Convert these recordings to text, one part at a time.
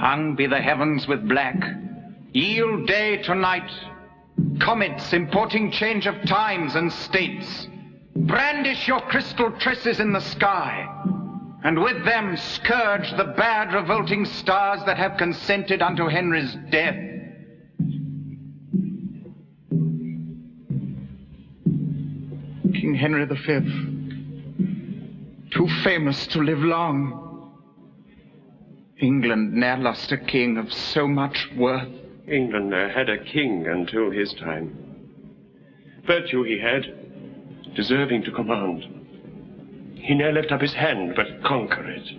Hung be the heavens with black, yield day to night, comets importing change of times and states, brandish your crystal tresses in the sky, and with them scourge the bad revolting stars that have consented unto Henry's death. King Henry V, too famous to live long. England ne'er lost a king of so much worth. England ne'er had a king until his time. Virtue he had, deserving to command. He ne'er left up his hand, but conquer it.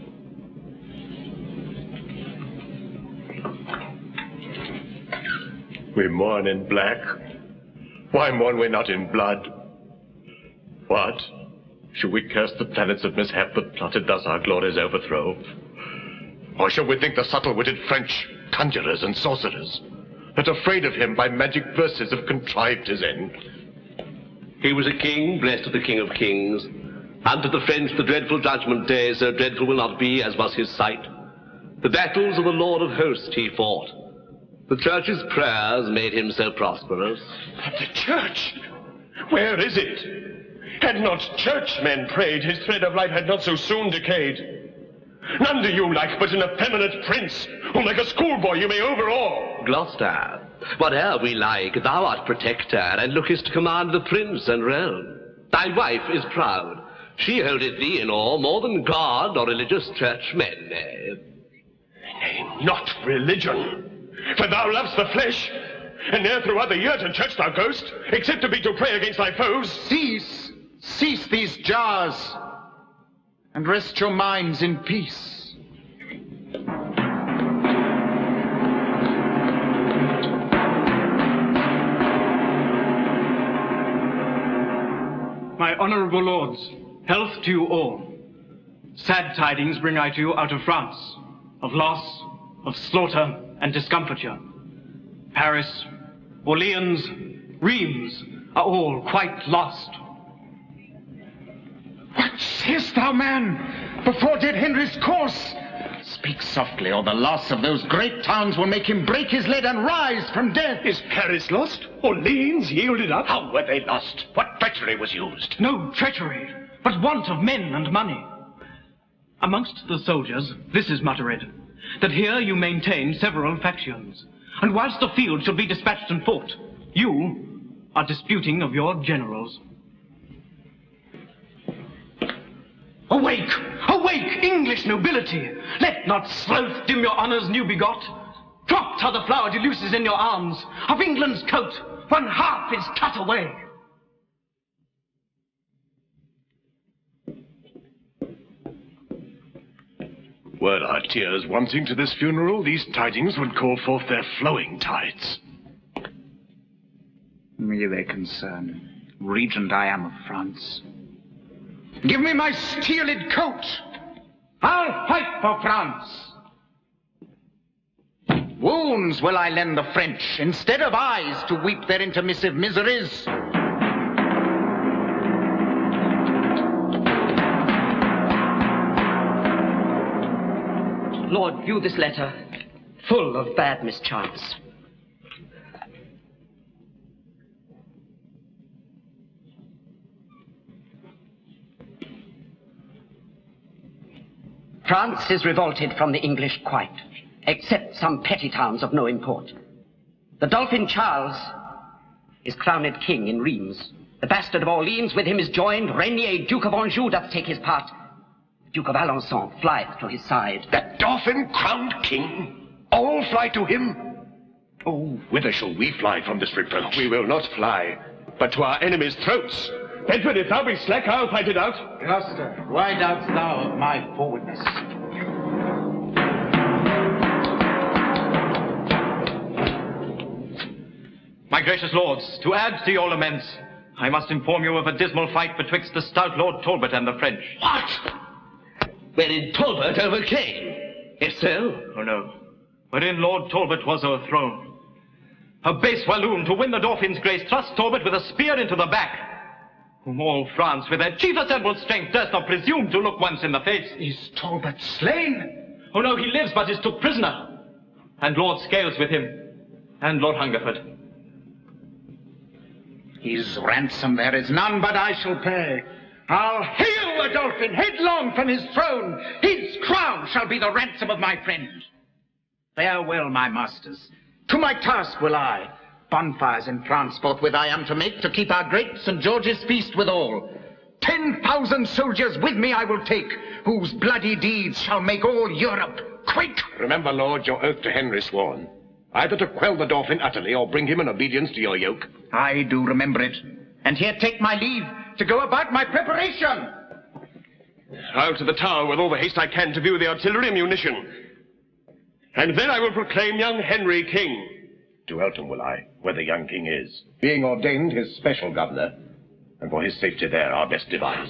We mourn in black. Why mourn we not in blood? What? Should we curse the planets of mishap that plotted thus our glory's overthrow? Or shall we think the subtle-witted French conjurers and sorcerers, that afraid of him by magic verses have contrived his end? He was a king, blessed of the King of Kings. Unto the French the dreadful judgment day so dreadful will not be as was his sight. The battles of the Lord of Hosts he fought. The church's prayers made him so prosperous. But the church? Where is it? Had not churchmen prayed, his thread of life had not so soon decayed. None do you like but an effeminate prince, whom like a schoolboy you may overawe. Gloucester, whate'er we like, thou art protector, and lookest to command the prince and realm. Thy wife is proud. She holdeth thee in awe more than God or religious churchmen. Nay, not religion. For thou lovest the flesh, and ne'er throughout the year to church thou goest, except to be to pray against thy foes. Cease these jars, and rest your minds in peace. My honorable lords, health to you all. Sad tidings bring I to you out of France, of loss, of slaughter and discomfiture. Paris, Orleans, Rheims are all quite lost. What sayest thou, man? Before dead Henry's course? Speak softly, or the loss of those great towns will make him break his lead and rise from death. Is Paris lost? Orleans yielded up? How were they lost? What treachery was used? No treachery, but want of men and money. Amongst the soldiers, this is muttered, that here you maintain several factions, and whilst the field shall be dispatched and fought, you are disputing of your generals. Awake! Awake, English nobility! Let not sloth dim your honours new begot. Dropped are the flower deluces in your arms. Of England's coat, one half is cut away. Were our tears wanting to this funeral, these tidings would call forth their flowing tides. Me they concern. Regent I am of France. Give me my steeled coat. I'll fight for France. Wounds will I lend the French, instead of eyes to weep their intermissive miseries. Lord, view this letter, full of bad mischance. France is revolted from the English quite, except some petty towns of no import. The Dauphin Charles is crowned king in Rheims. The bastard of Orleans with him is joined. Rainier, Duke of Anjou, doth take his part. The Duke of Alençon flieth to his side. That Dauphin crowned king? All fly to him? Oh, whither shall we fly from this reproach? We will not fly, but to our enemies' throats. Bedford, if thou be slack, I'll fight it out. Gloucester, why doubtst thou of my forwardness? My gracious lords, to add to your laments, I must inform you of a dismal fight betwixt the stout Lord Talbot and the French. What? Wherein Talbot overcame? If so? Oh, no. Wherein Lord Talbot was o'erthrown. A base Walloon, to win the Dauphin's grace, thrust Talbot with a spear into the back, whom all France, with their chief assembled strength, durst not presume to look once in the face. Is Talbot slain? Oh, no, he lives, but is took prisoner. and Lord Scales with him, and Lord Hungerford. His ransom there is none but I shall pay. I'll hew the dolphin headlong from his throne. His crown shall be the ransom of my friend. Farewell, my masters. To my task will I. Bonfires in France forthwith I am to make, to keep our great St. George's feast withal. 10,000 soldiers with me I will take, whose bloody deeds shall make all Europe quake. Remember, Lord, your oath to Henry sworn, either to quell the Dauphin utterly or bring him in obedience to your yoke. I do remember it. And here take my leave to go about my preparation. I'll to the tower with all the haste I can to view the artillery ammunition. And then I will proclaim young Henry king. To Eltham will I, where the young king is, being ordained his special governor, and for his safety there our best devise.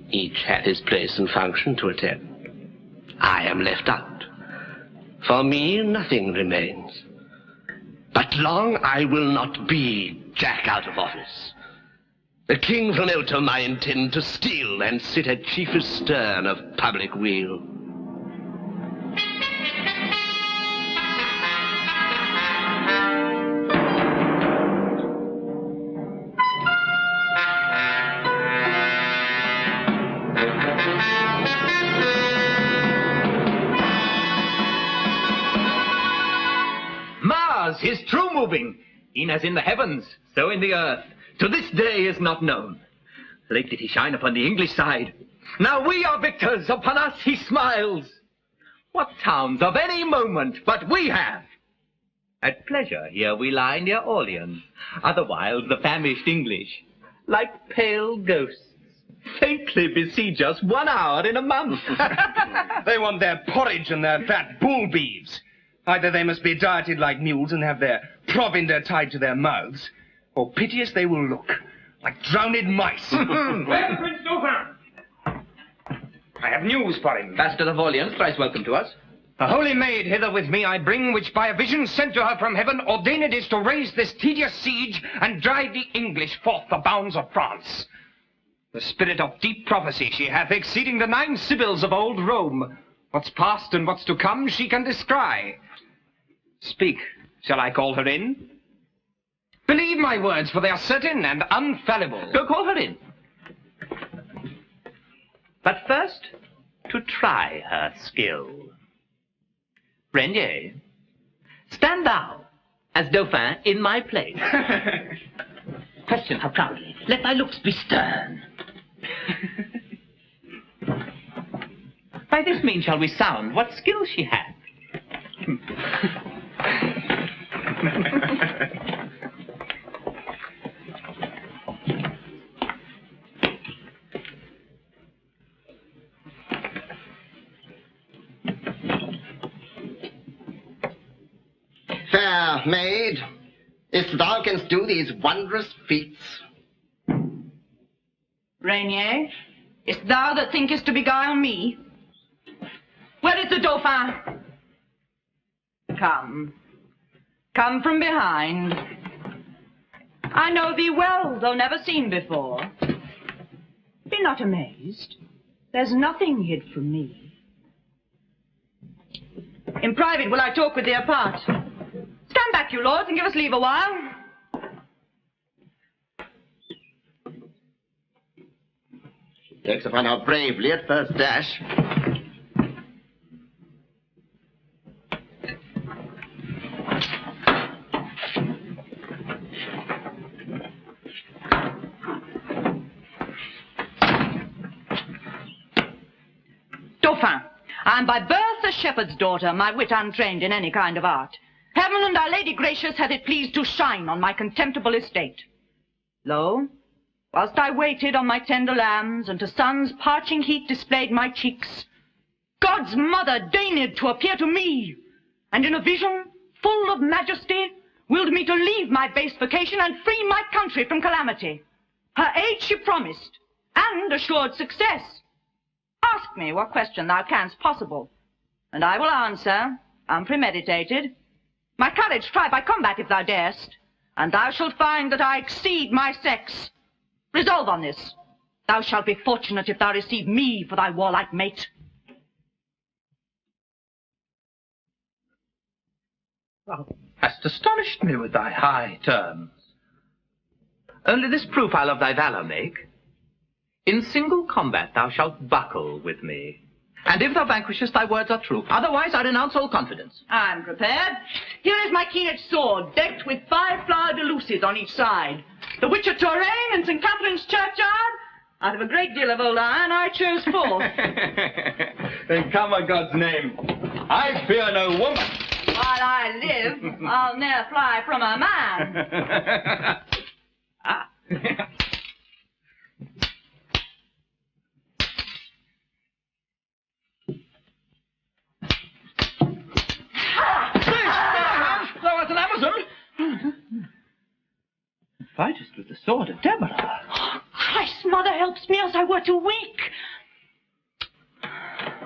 Each had his place and function to attend. I am left out. For me, nothing remains. But long I will not be Jack out of office. The king from Eltham I intend to steal and sit at chiefest stern of public weal. Mars, his true moving, e'en as in the heavens, so in the earth, to this day is not known. Late did he shine upon the English side. Now we are victors, upon us he smiles. What towns of any moment but we have? At pleasure here we lie near Orleans, otherwise the famished English, like pale ghosts, faintly besiege us 1 hour in a month. They want their porridge and their fat bull beeves. Either they must be dieted like mules and have their provender tied to their mouths, or piteous they will look, like drowned mice. Where's the Prince Dauphin? I have news for him. Bastard of Orleans, thrice welcome to us. A holy maid hither with me I bring, which by a vision sent to her from heaven ordained is to raise this tedious siege and drive the English forth the bounds of France. The spirit of deep prophecy she hath, exceeding the 9 Sibyls of old Rome. What's past and what's to come she can descry. Speak, shall I call her in? Believe my words, for they are certain and unfallible. Go call her in. But first, to try her skill. Renier, stand thou as Dauphin in my place. Question her proudly. Let thy looks be stern. By this means shall we sound what skill she hath. Fair maid, if thou canst do these wondrous feats. Rainier, is't thou that thinkest to beguile me? Where is the Dauphin? Come. Come from behind. I know thee well, though never seen before. Be not amazed. There's nothing hid from me. In private will I talk with thee apart. Stand back, you lords, and give us leave a while. Takes upon her bravely at first dash. Dauphin, I am by birth a shepherd's daughter, my wit untrained in any kind of art. Heaven and our Lady Gracious hath it pleased to shine on my contemptible estate. Lo, whilst I waited on my tender lambs, and to sun's parching heat displayed my cheeks, God's mother deigned to appear to me, and in a vision full of majesty willed me to leave my base vocation and free my country from calamity. Her aid she promised, and assured success. Ask me what question thou canst possible, and I will answer, unpremeditated, My courage try by combat if thou darest, and thou shalt find that I exceed my sex. Resolve on this. Thou shalt be fortunate if thou receive me for thy warlike mate. Thou hast astonished me with thy high terms. Only this proof I'll of thy valour make. In single combat thou shalt buckle with me. And if thou vanquishest, thy words are true. Otherwise, I renounce all confidence. I'm prepared. Here is my keen-edged sword, decked with 5 flowered luces on each side. The Witch of Touraine and St. Catherine's churchyard. Out of a great deal of old iron, I chose 4. Then come on God's name. I fear no woman. While I live, I'll ne'er fly from a man. Ah. Thou art an Amazon. Fightest with the sword of Deborah. Oh, Christ, mother helps me, else I were too weak.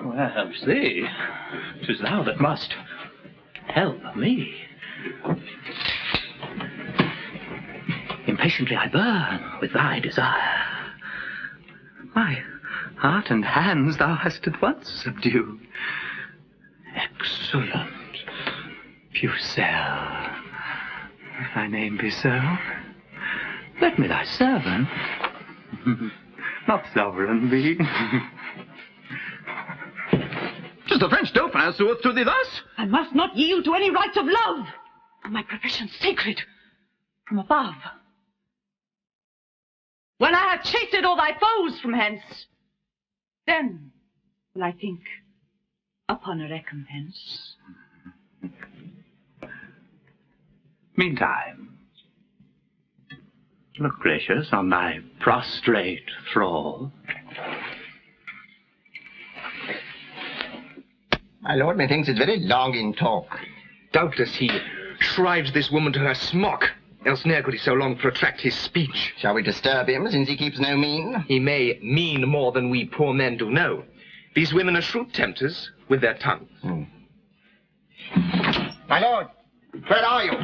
Well, see, 'tis thou that must help me. Impatiently I burn with thy desire. My heart and hands thou hast at once subdued. Excellent. Pucelle, if thy name be so, let me thy servant, not sovereign be. 'Tis the French Dauphin who hath to thee thus. I must not yield to any rites of love, and my profession sacred from above. When I have chased all thy foes from hence, then will I think upon a recompense. Meantime, look gracious on thy prostrate thrall. My lord, methinks it's very long in talk. Doubtless he shrives this woman to her smock, else ne'er could he so long protract his speech. Shall we disturb him, since he keeps no mean? He may mean more than we poor men do know. These women are shrewd tempters with their tongues. My lord, where are you?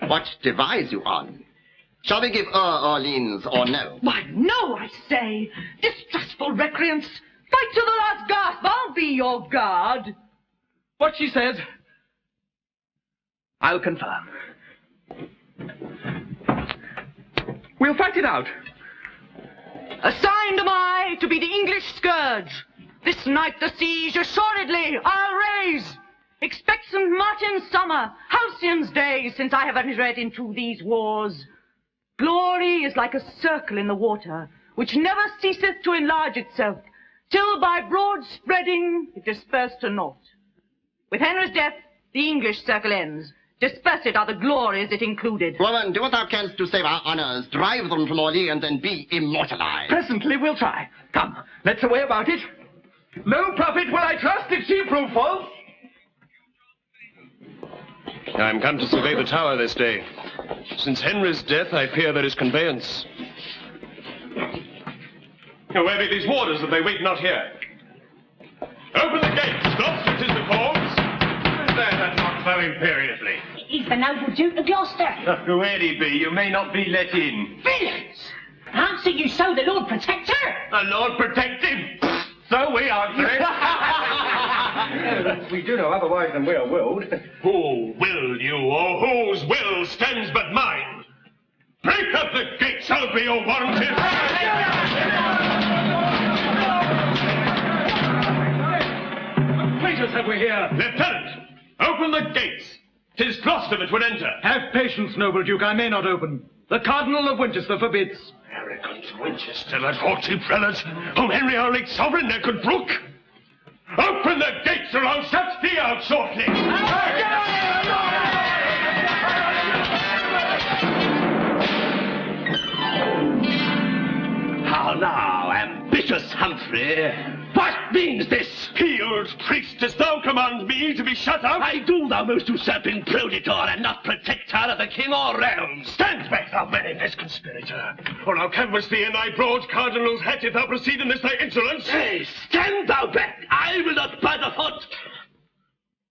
What devise you on? Shall we give Orleans or no? Why, no, I say. Distrustful recreants. Fight to the last gasp. I'll be your guard. What she says, I'll confirm. We'll fight it out. Assigned am I to be the English scourge. This night the siege assuredly I'll raise. Expect St. Martin's summer, Halcyon's day, since I have entered into these wars. Glory is like a circle in the water, which never ceaseth to enlarge itself, till by broad spreading it disperse to naught. With Henry's death, the English circle ends. Dispersed are the glories it included. Woman, do what thou canst to save our honors. Drive them from Orleans and be immortalized. Presently we'll try. Come, let's away about it. No prophet will I trust if she prove false. I am come to survey the tower this day. Since Henry's death, I fear there is conveyance. Where be these warders that they wait not here? Open the gates, Gloucester, 'tis the cause. Who's there that knocks so imperiously? He's the noble Duke of Gloucester. Whoe'er he be, you may not be let in. Villains! Answer you so, the Lord Protector? The Lord protect him! So we answer it. We do know otherwise than we are willed. Who will you, or whose will stands but mine? Break up the gates, I'll be your warranted. Traitors have we here. Lieutenant, open the gates. 'Tis Gloucester that would enter. Have patience, noble Duke, I may not open. The Cardinal of Winchester forbids. Arrogant Winchester, that haughty prelate, whom Henry our late sovereign ne'er could brook. Open the gates, or I'll shut thee out shortly. How now, ambitious Humphrey? What means this? Healed priest, dost thou command me to be shut out? I do, thou most usurping proditor, and not protector of the king or realm. Stand back, thou manifest conspirator, or I'll canvass thee in thy broad cardinal's hat if thou proceed in this thy insolence. Hey, stand thou back! I will not bite a foot!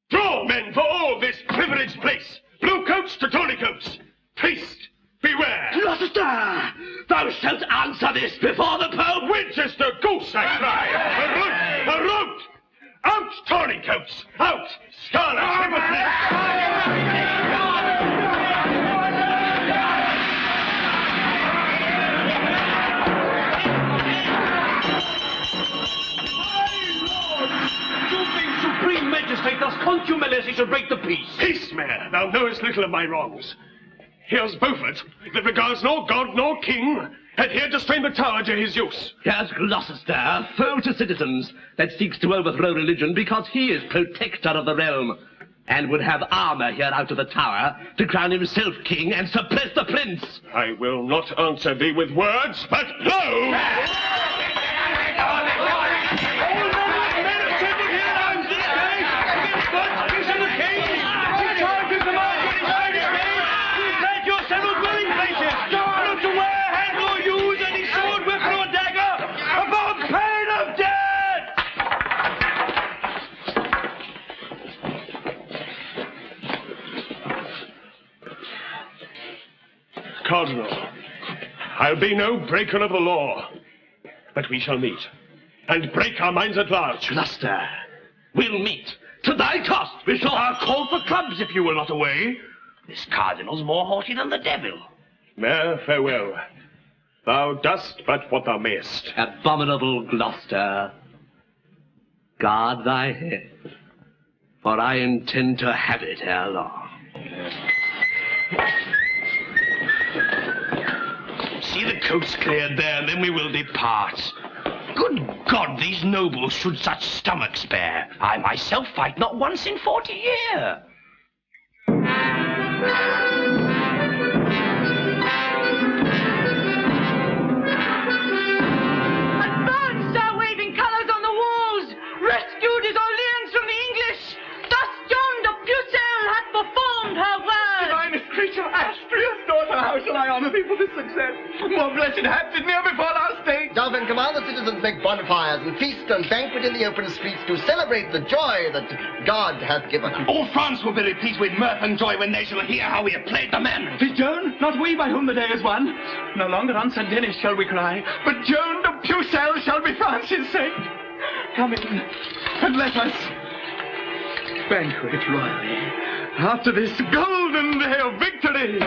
Draw, men, for all this privileged place! Blue coats to tawny coats! Priest, beware! Gloucester! Thou shalt answer this before the Pope! Winchester goose, I cry! A rout! Out, tawny coats! Out, scarlet hypocrites! Supreme Magistrate, thus contumeliously should break the peace. Peace, Mayor! Thou knowest little of my wrongs. Here's Beaufort, that regards nor God nor king, had here to strain the tower to his use. Here's Gloucester, a foe to citizens, that seeks to overthrow religion because he is protector of the realm, and would have armor here out of the tower to crown himself king and suppress the prince. I will not answer thee with words, but blow! Cardinal, I'll be no breaker of the law, but we shall meet, and break our minds at large. Gloucester, we'll meet. To thy cost, we shall... I'll call for clubs if you will not away. This cardinal's more haughty than the devil. Mayor, farewell. Thou dost but what thou mayest. Abominable Gloucester, guard thy head, for I intend to have it ere long. See the coast cleared there, then we will depart. Good God, these nobles should such stomachs bear. I myself fight not once in 40 years. Advance, our waving colours on the walls! Rescued his Orleans from the English! Thus Joan de Pucelle hath performed her word! Divinest creature, Astria's daughter, how shall I honour thee for this success? More blessed hath it near before our state. Dolphin, command the citizens make bonfires and feast and banquet in the open streets to celebrate the joy that God hath given. All France will be replete with mirth and joy when they shall hear how we have played the men. Tis Joan, not we, by whom the day is won. No longer on St. Denis shall we cry, but Joan de Pucelle shall be France's saint. Come in, and let us banquet royally after this golden day of victory.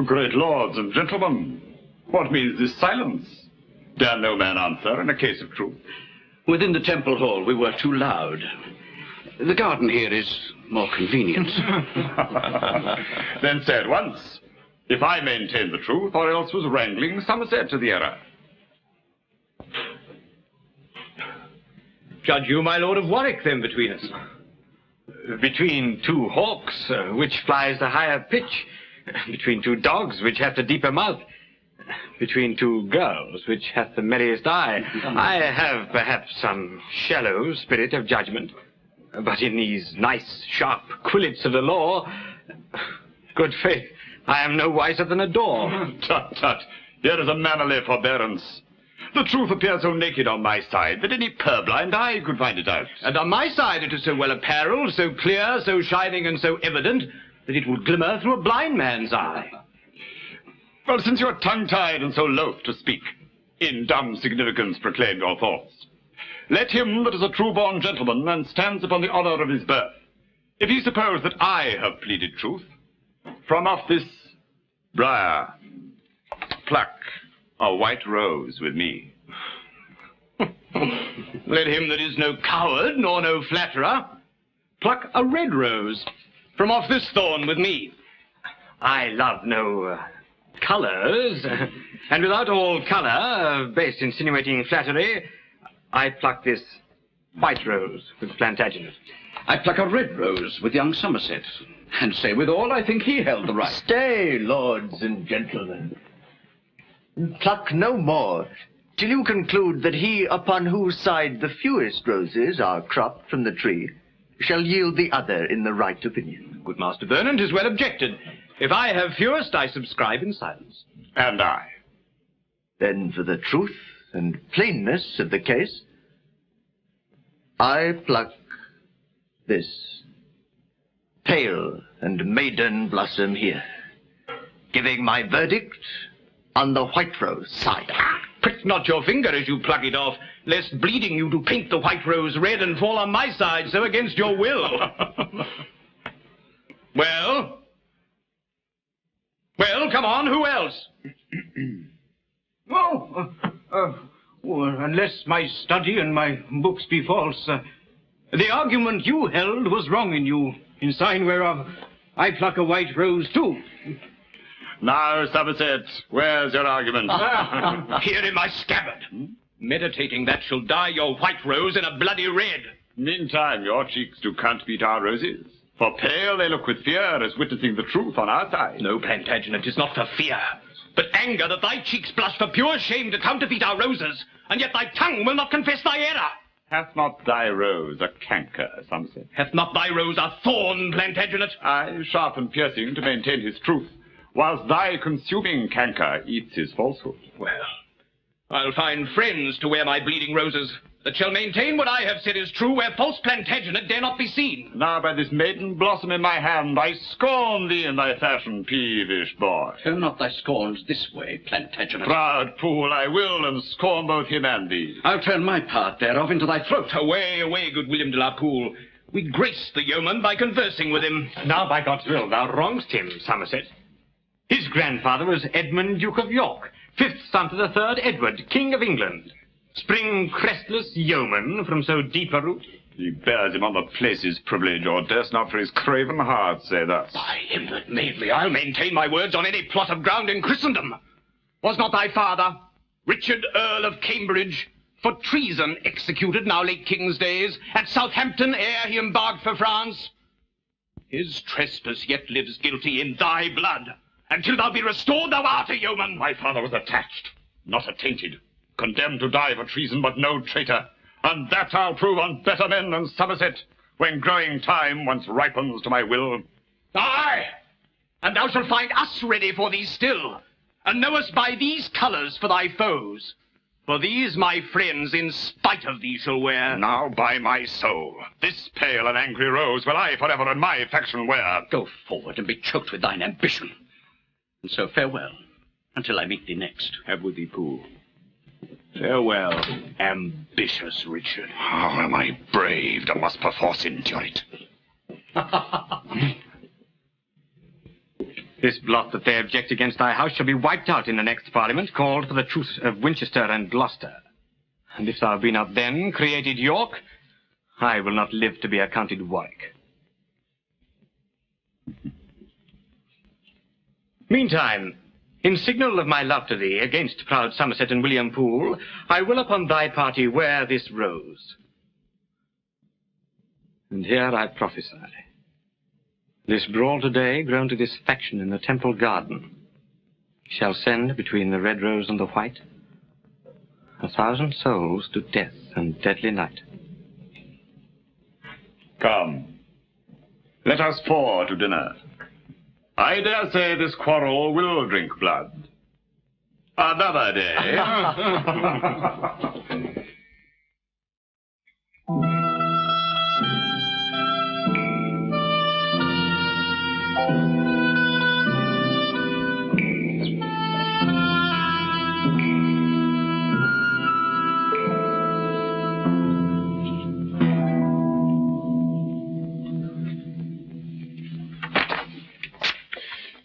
Great lords and gentlemen, what means this silence? Dare no man answer in a case of truth? Within the temple hall we were too loud. The garden here is more convenient. Then say at once, if I maintain the truth, or else was wrangling Somerset to the error. Judge you, my lord of Warwick, then, between us? Between two hawks, which flies the higher pitch? Between two dogs, which hath the deeper mouth? Between two girls, which hath the merriest eye? I have perhaps some shallow spirit of judgment, but in these nice, sharp quillets of the law, good faith, I am no wiser than a door. Tut, tut, here is a mannerly forbearance. The truth appears so naked on my side that any purblind eye could find it out. And on my side it is so well apparelled, so clear, so shining, and so evident, that it would glimmer through a blind man's eye. Well, since you are tongue-tied and so loath to speak, in dumb significance proclaim your thoughts. Let him that is a true-born gentleman and stands upon the honour of his birth, if he suppose that I have pleaded truth, from off this briar, pluck a white rose with me. Let him that is no coward nor no flatterer pluck a red rose from off this thorn with me. I love no colours, and without all colour, base insinuating flattery, I pluck this white rose with Plantagenet. I pluck a red rose with young Somerset, and say withal I think he held the right. Stay, lords and gentlemen. Pluck no more, till you conclude that he upon whose side the fewest roses are cropped from the tree shall yield the other in the right opinion. Good Master Vernon, 'tis well objected. If I have fewest, I subscribe in silence. And I. Then for the truth and plainness of the case, I pluck this pale and maiden blossom here, giving my verdict on the white rose side. Prick not your finger as you pluck it off, lest bleeding you do paint the white rose red and fall on my side, so against your will. Well? Well, come on, who else? Unless my study and my books be false, the argument you held was wrong in you, in sign whereof I pluck a white rose too. Now, Somerset, where's your argument? Here in my scabbard. Meditating that shall dye your white rose in a bloody red. Meantime, your cheeks do can't beat our roses. For pale they look with fear, as witnessing the truth on our side. No, Plantagenet, 'tis not for fear, but anger that thy cheeks blush for pure shame to counterfeit our roses, and yet thy tongue will not confess thy error. Hath not thy rose a canker, Somerset? Hath not thy rose a thorn, Plantagenet? Aye, sharp and piercing to maintain his truth, whilst thy consuming canker eats his falsehood. Well, I'll find friends to wear my bleeding roses, that shall maintain what I have said is true, where false Plantagenet dare not be seen. Now by this maiden blossom in my hand, I scorn thee in thy fashion, peevish boy. Turn not thy scorns this way, Plantagenet. Proud fool, I will, and scorn both him and thee. I'll turn my part thereof into thy throat. Away, away, good William de la Poole. We grace the yeoman by conversing with him. Now, by God's will, thou wrongest him, Somerset. His grandfather was Edmund, Duke of York, 5th son to the 3rd Edward, King of England. Spring crestless yeoman from so deep a root. He bears him on the place's privilege, or durst not for his craven heart say thus. By him that made me, I'll maintain my words on any plot of ground in Christendom. Was not thy father, Richard Earl of Cambridge, for treason executed now late king's days, at Southampton ere he embarked for France? His trespass yet lives guilty in thy blood. Until thou be restored, thou art a yeoman. My father was attached, not attainted, condemned to die for treason, but no traitor. And that I'll prove on better men than Somerset, when growing time once ripens to my will. Aye, and thou shalt find us ready for thee still, and know us by these colours for thy foes. For these, my friends, in spite of thee shall wear. Now, by my soul, this pale and angry rose will I forever in my faction wear. Go forward and be choked with thine ambition. And so farewell, until I meet thee next. Have with thee, Poole. Farewell, ambitious Richard. How am I braved, and must perforce endure it. This blot that they object against thy house shall be wiped out in the next Parliament, called for the truce of Winchester and Gloucester. And if thou be not then created York, I will not live to be accounted Warwick. Meantime, in signal of my love to thee against proud Somerset and William Poole, I will upon thy party wear this rose. And here I prophesy, this brawl today, grown to this faction in the Temple Garden, shall send between the red rose and the white 1,000 souls to death and deadly night. Come, let us pour to dinner. I dare say this quarrel will drink blood. Another day.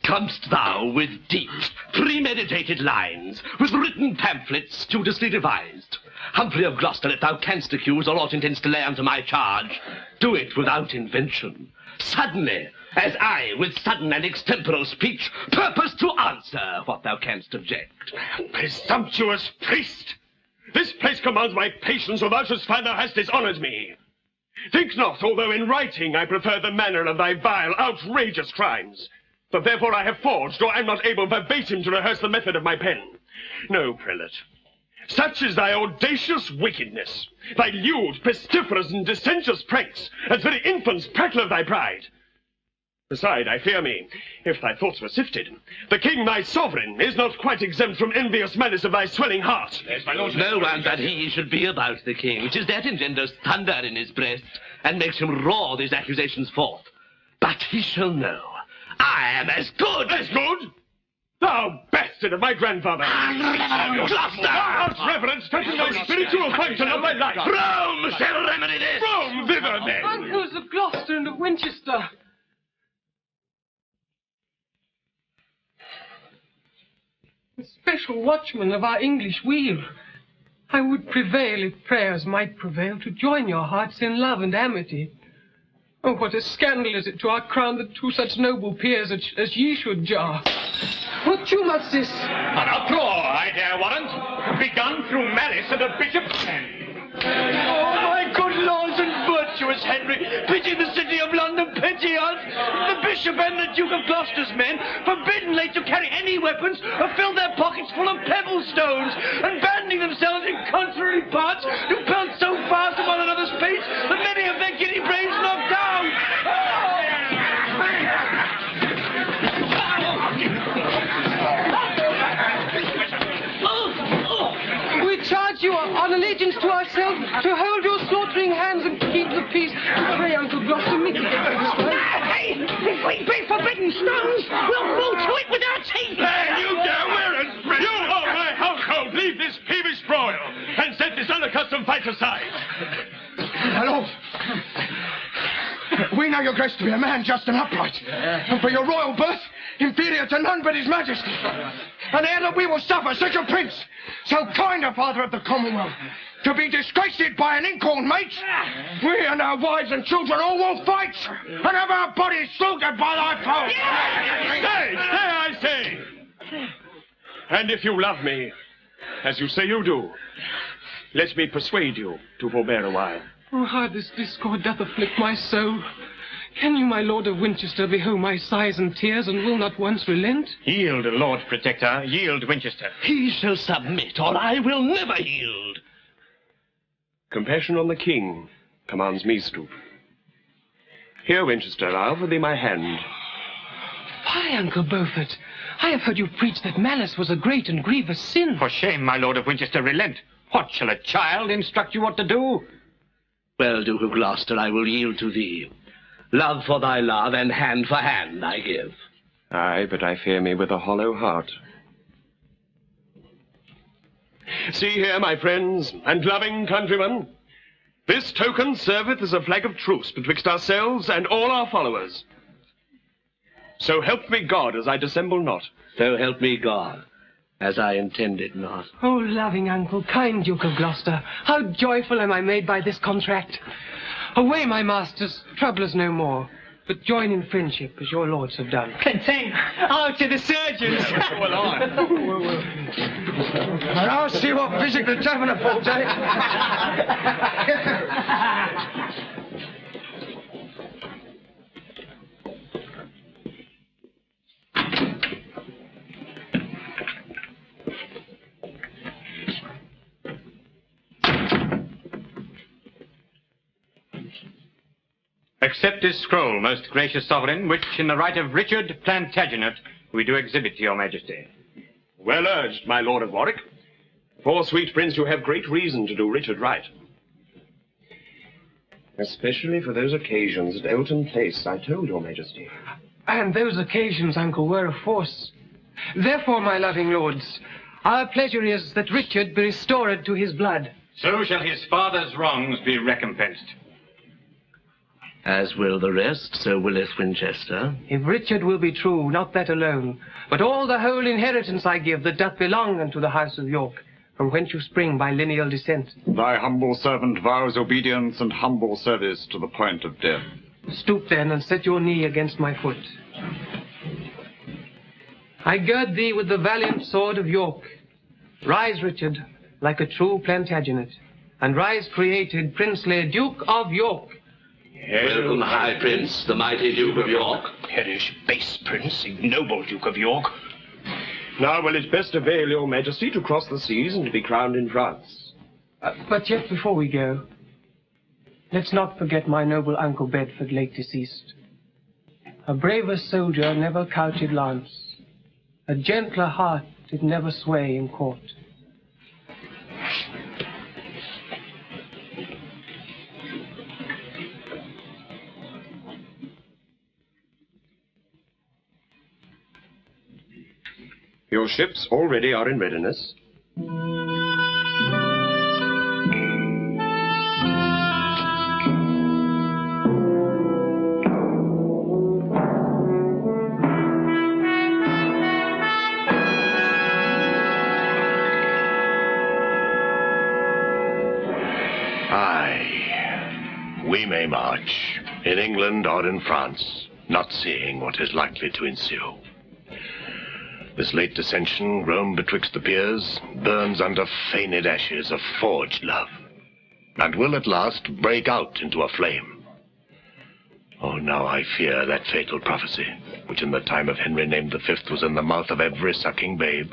Comest thou with deep, premeditated lines, with written pamphlets studiously devised? Humphrey of Gloucester, if thou canst accuse or aught intends to lay unto my charge, do it without invention, suddenly, as I, with sudden and extemporal speech, purpose to answer what thou canst object. Presumptuous priest! This place commands my patience, or thou shouldst find thou hast dishonoured me. Think not, although in writing I prefer the manner of thy vile, outrageous crimes, that therefore I have forged, or am not able verbatim to rehearse the method of my pen. No, prelate. Such is thy audacious wickedness, thy lewd, pestiferous, and dissentious pranks, as very infants prattle of thy pride. Beside, I fear me, if thy thoughts were sifted, the king thy sovereign is not quite exempt from envious malice of thy swelling heart. No one but he should be about the king. 'Tis that engenders thunder in his breast, and makes him roar these accusations forth. But he shall know, I am as good. As good? Thou bastard of my grandfather! Gloucester! Thou art reverence touching thy spiritual function of thy life! Rome shall remedy this! Rome, thither then! Uncles of Gloucester and of Winchester! The special watchman of our English weal, I would prevail, if prayers might prevail, to join your hearts in love and amity. Oh, what a scandal is it to our crown that two such noble peers as ye should jar. What tumult's this? An uproar, I dare warrant, begun through malice at a bishop's hand. Oh, my good lords and virtuous Henry, pity the city of London, pity us. The bishop and the Duke of Gloucester's men forbidden late to carry any weapons or fill their pockets full of pebble stones, and banding themselves in contrary parts, do pounce so fast upon another's face that many have their giddy brains knocked down. We charge you on allegiance to ourselves to hold your slaughtering hands and keep the peace. Pray, Uncle Gloucester, mitigate this strife. Hey, if we be forbidden stones, we'll fall to it with our teeth. Hey, you dare wear it! You of my household, leave this peevish broil, and set this unaccustomed fight aside. My lord, we know your grace to be a man just and upright, and for your royal birth, inferior to none but his majesty. And ere that we will suffer such a prince, so kind a father of the Commonwealth, to be disgraced by an incorn mate, we and our wives and children all will fight, and have our bodies slaughtered by thy foe. Stay, I say! And if you love me, as you say you do, let me persuade you to forbear a while. Oh, how this discord doth afflict my soul. Can you, my lord of Winchester, behold my sighs and tears, and will not once relent? Yield, Lord Protector, yield, Winchester. He shall submit, or I will never yield. Compassion on the king commands me stoop. Here, Winchester, I offer thee my hand. Why, Uncle Beaufort, I have heard you preach that malice was a great and grievous sin. For shame, my lord of Winchester, relent. What shall a child instruct you what to do? Well, Duke of Gloucester, I will yield to thee. Love for thy love, and hand for hand I give. Aye, but I fear me with a hollow heart. See here, my friends, and loving countrymen, this token serveth as a flag of truce betwixt ourselves and all our followers. So help me God, as I dissemble not. So help me God, as I intended not. Oh, loving uncle, kind Duke of Gloucester, how joyful am I made by this contract. Away, my masters, trouble us no more, but join in friendship, as your lords have done. Content, out to the surgeons. Well, on. And I'll see what physic the tavern affords, eh? Accept this scroll, most gracious sovereign, which in the right of Richard Plantagenet we do exhibit to your majesty. Well urged, my lord of Warwick. For, sweet prince, you have great reason to do Richard right. Especially for those occasions at Elton Place, I told your majesty. And those occasions, uncle, were of force. Therefore, my loving lords, our pleasure is that Richard be restored to his blood. So shall his father's wrongs be recompensed. As will the rest, so willeth Winchester. If Richard will be true, not that alone, but all the whole inheritance I give that doth belong unto the house of York, from whence you spring by lineal descent. Thy humble servant vows obedience and humble service to the point of death. Stoop then and set your knee against my foot. I gird thee with the valiant sword of York. Rise, Richard, like a true Plantagenet, and rise created princely Duke of York. Welcome, High Prince, the mighty Duke of York. Perish, base prince, ignoble Duke of York. Now will it best avail your majesty to cross the seas and to be crowned in France. But yet before we go, let's not forget my noble Uncle Bedford, late deceased. A braver soldier never couched lance, a gentler heart did never sway in court. Your ships already are in readiness. We may march, in England or in France, not seeing what is likely to ensue. This late dissension, grown betwixt the peers, burns under feigned ashes of forged love, and will at last break out into a flame. Oh, now I fear that fatal prophecy, which in the time of Henry named the Fifth was in the mouth of every sucking babe.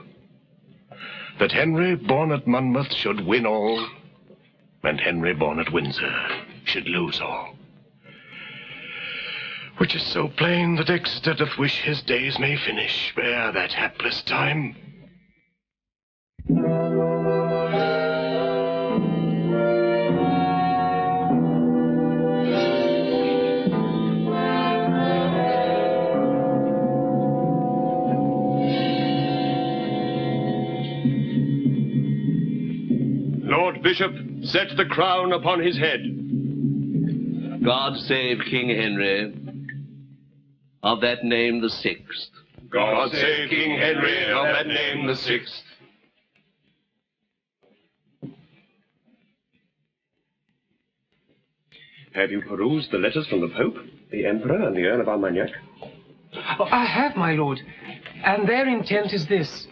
That Henry, born at Monmouth, should win all, and Henry, born at Windsor, should lose all. Which is so plain that Exeter doth wish his days may finish ere that hapless time. Lord Bishop, set the crown upon his head. God save King Henry, of that name the sixth. God save King Henry, of that name the sixth. Have you perused the letters from the Pope, the Emperor, and the Earl of Armagnac? Oh, I have, my lord, and their intent is this.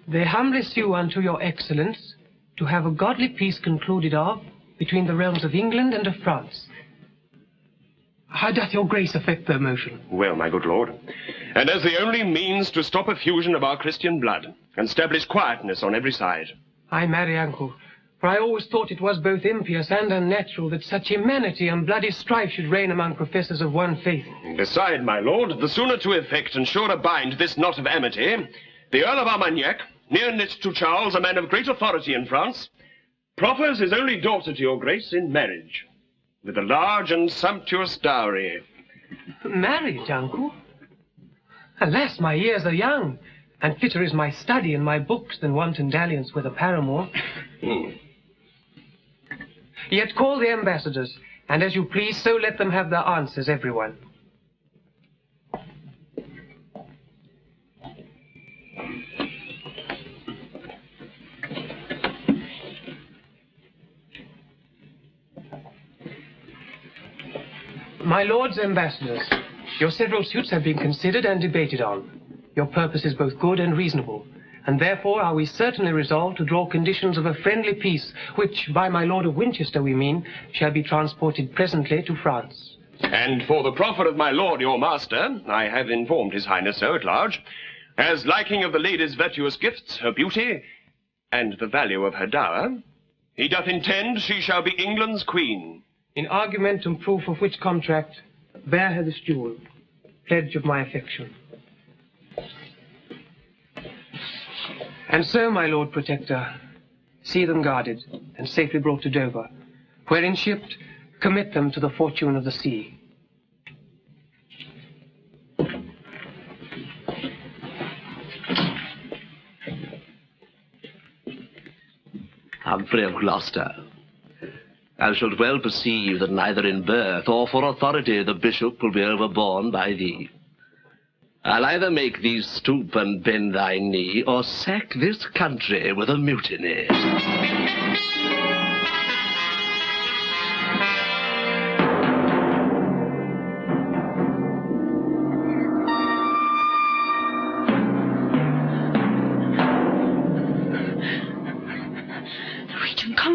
They humbly sue unto your excellence to have a godly peace concluded of between the realms of England and of France. How doth your grace affect their motion? Well, my good lord, and as the only means to stop a fusion of our Christian blood, and establish quietness on every side. I marry, uncle, for I always thought it was both impious and unnatural that such humanity and bloody strife should reign among professors of one faith. Beside, my lord, the sooner to effect and surer bind this knot of amity, the Earl of Armagnac, near knit to Charles, a man of great authority in France, proffers his only daughter to your grace in marriage, with a large and sumptuous dowry. Marriage, uncle? Alas, my years are young, and fitter is my study and my books than wanton dalliance with a paramour. Yet call the ambassadors, and as you please, so let them have their answers, everyone. My lords ambassadors, your several suits have been considered and debated on. Your purpose is both good and reasonable, and therefore are we certainly resolved to draw conditions of a friendly peace, which, by my lord of Winchester we mean, shall be transported presently to France. And for the proffer of my lord your master, I have informed his highness so at large, as liking of the lady's virtuous gifts, her beauty, and the value of her dower, he doth intend she shall be England's queen. In argument and proof of which contract, bear her this jewel, pledge of my affection. And so, my Lord Protector, see them guarded and safely brought to Dover, wherein shipped, commit them to the fortune of the sea. Humphrey of Gloucester, thou shalt well perceive that neither in birth or for authority the bishop will be overborne by thee. I'll either make thee stoop and bend thy knee, or sack this country with a mutiny.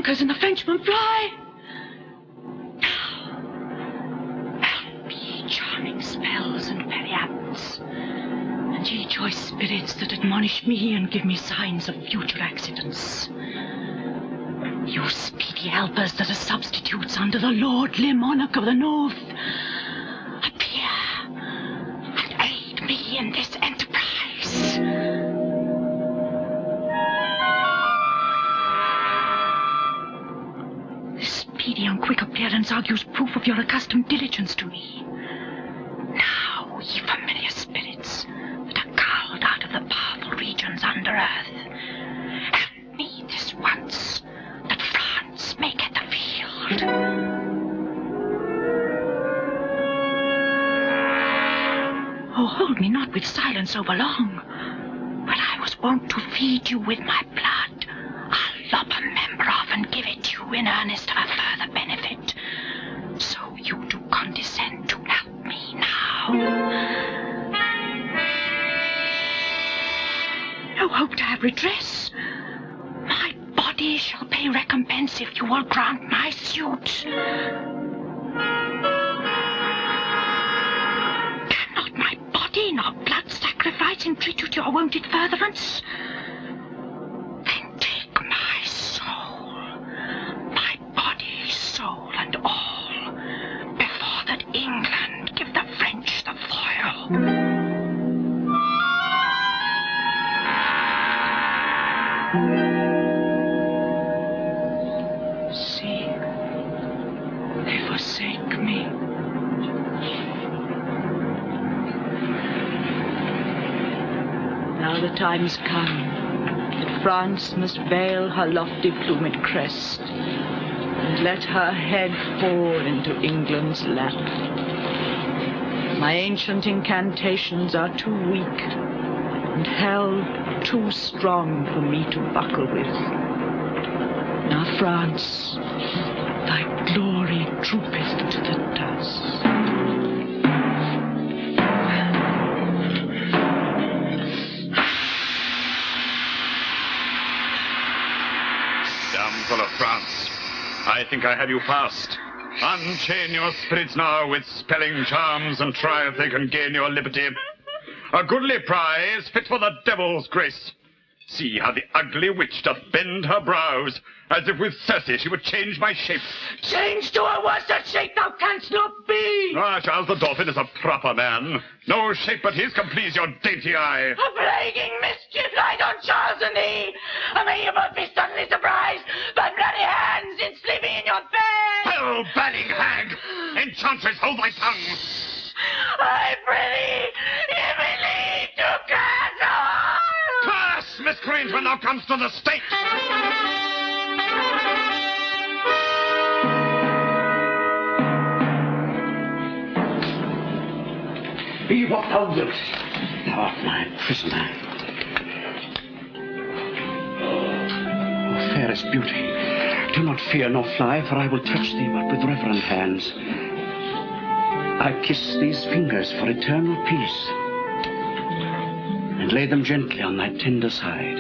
conquers and the Frenchmen fly. Help me, charming spells and periapts, and ye choice spirits that admonish me and give me signs of future accidents. You speedy helpers that are substitutes under the lordly monarch of the north, appear and aid me in this enterprise. This speedy and quick appearance argues proof of your accustomed diligence to me. Now, ye familiar spirits that are called out of the powerful regions under earth, help me this once, that France may get the field. Oh, hold me not with silence overlong. When I was wont to feed you with my blood, I'll lob a member off and give it you in earnest of a further benefit. So you do condescend to help me now. No hope to have redress. My body shall pay recompense if you will grant my suit. Cannot my body nor blood sacrifice entreat you to your wonted furtherance? Then take my soul, my body, soul, and all, before that England give the French the foil. See, they forsake me. Now the time's come that France must veil her lofty plumed crest and let her head fall into England's lap. My ancient incantations are too weak and hell too strong for me to buckle with. Now, France, thy glory droopeth to the dust. Damsel of France, I think I have you fast. Unchain your spirits now with spelling charms and try if they can gain your liberty. A goodly prize fit for the devil's grace. See how the ugly witch doth bend her brows, as if with Circe she would change my shape. Change to a worse shape thou canst not be! Ah, Charles the Dauphin is a proper man. No shape but his can please your dainty eye. A plaguing mischief light on Charles and thee! And may you both be suddenly surprised by bloody hands in sleeping in your bed! Fell banning hag! Enchantress, hold thy tongue! I pray thee, give me leave to curse her! Curse, miscreant, when thou comest to the stake! Be what thou wilt, thou art my prisoner. O fairest beauty, do not fear nor fly, for I will touch thee but with reverent hands. I kiss these fingers for eternal peace, and lay them gently on thy tender side.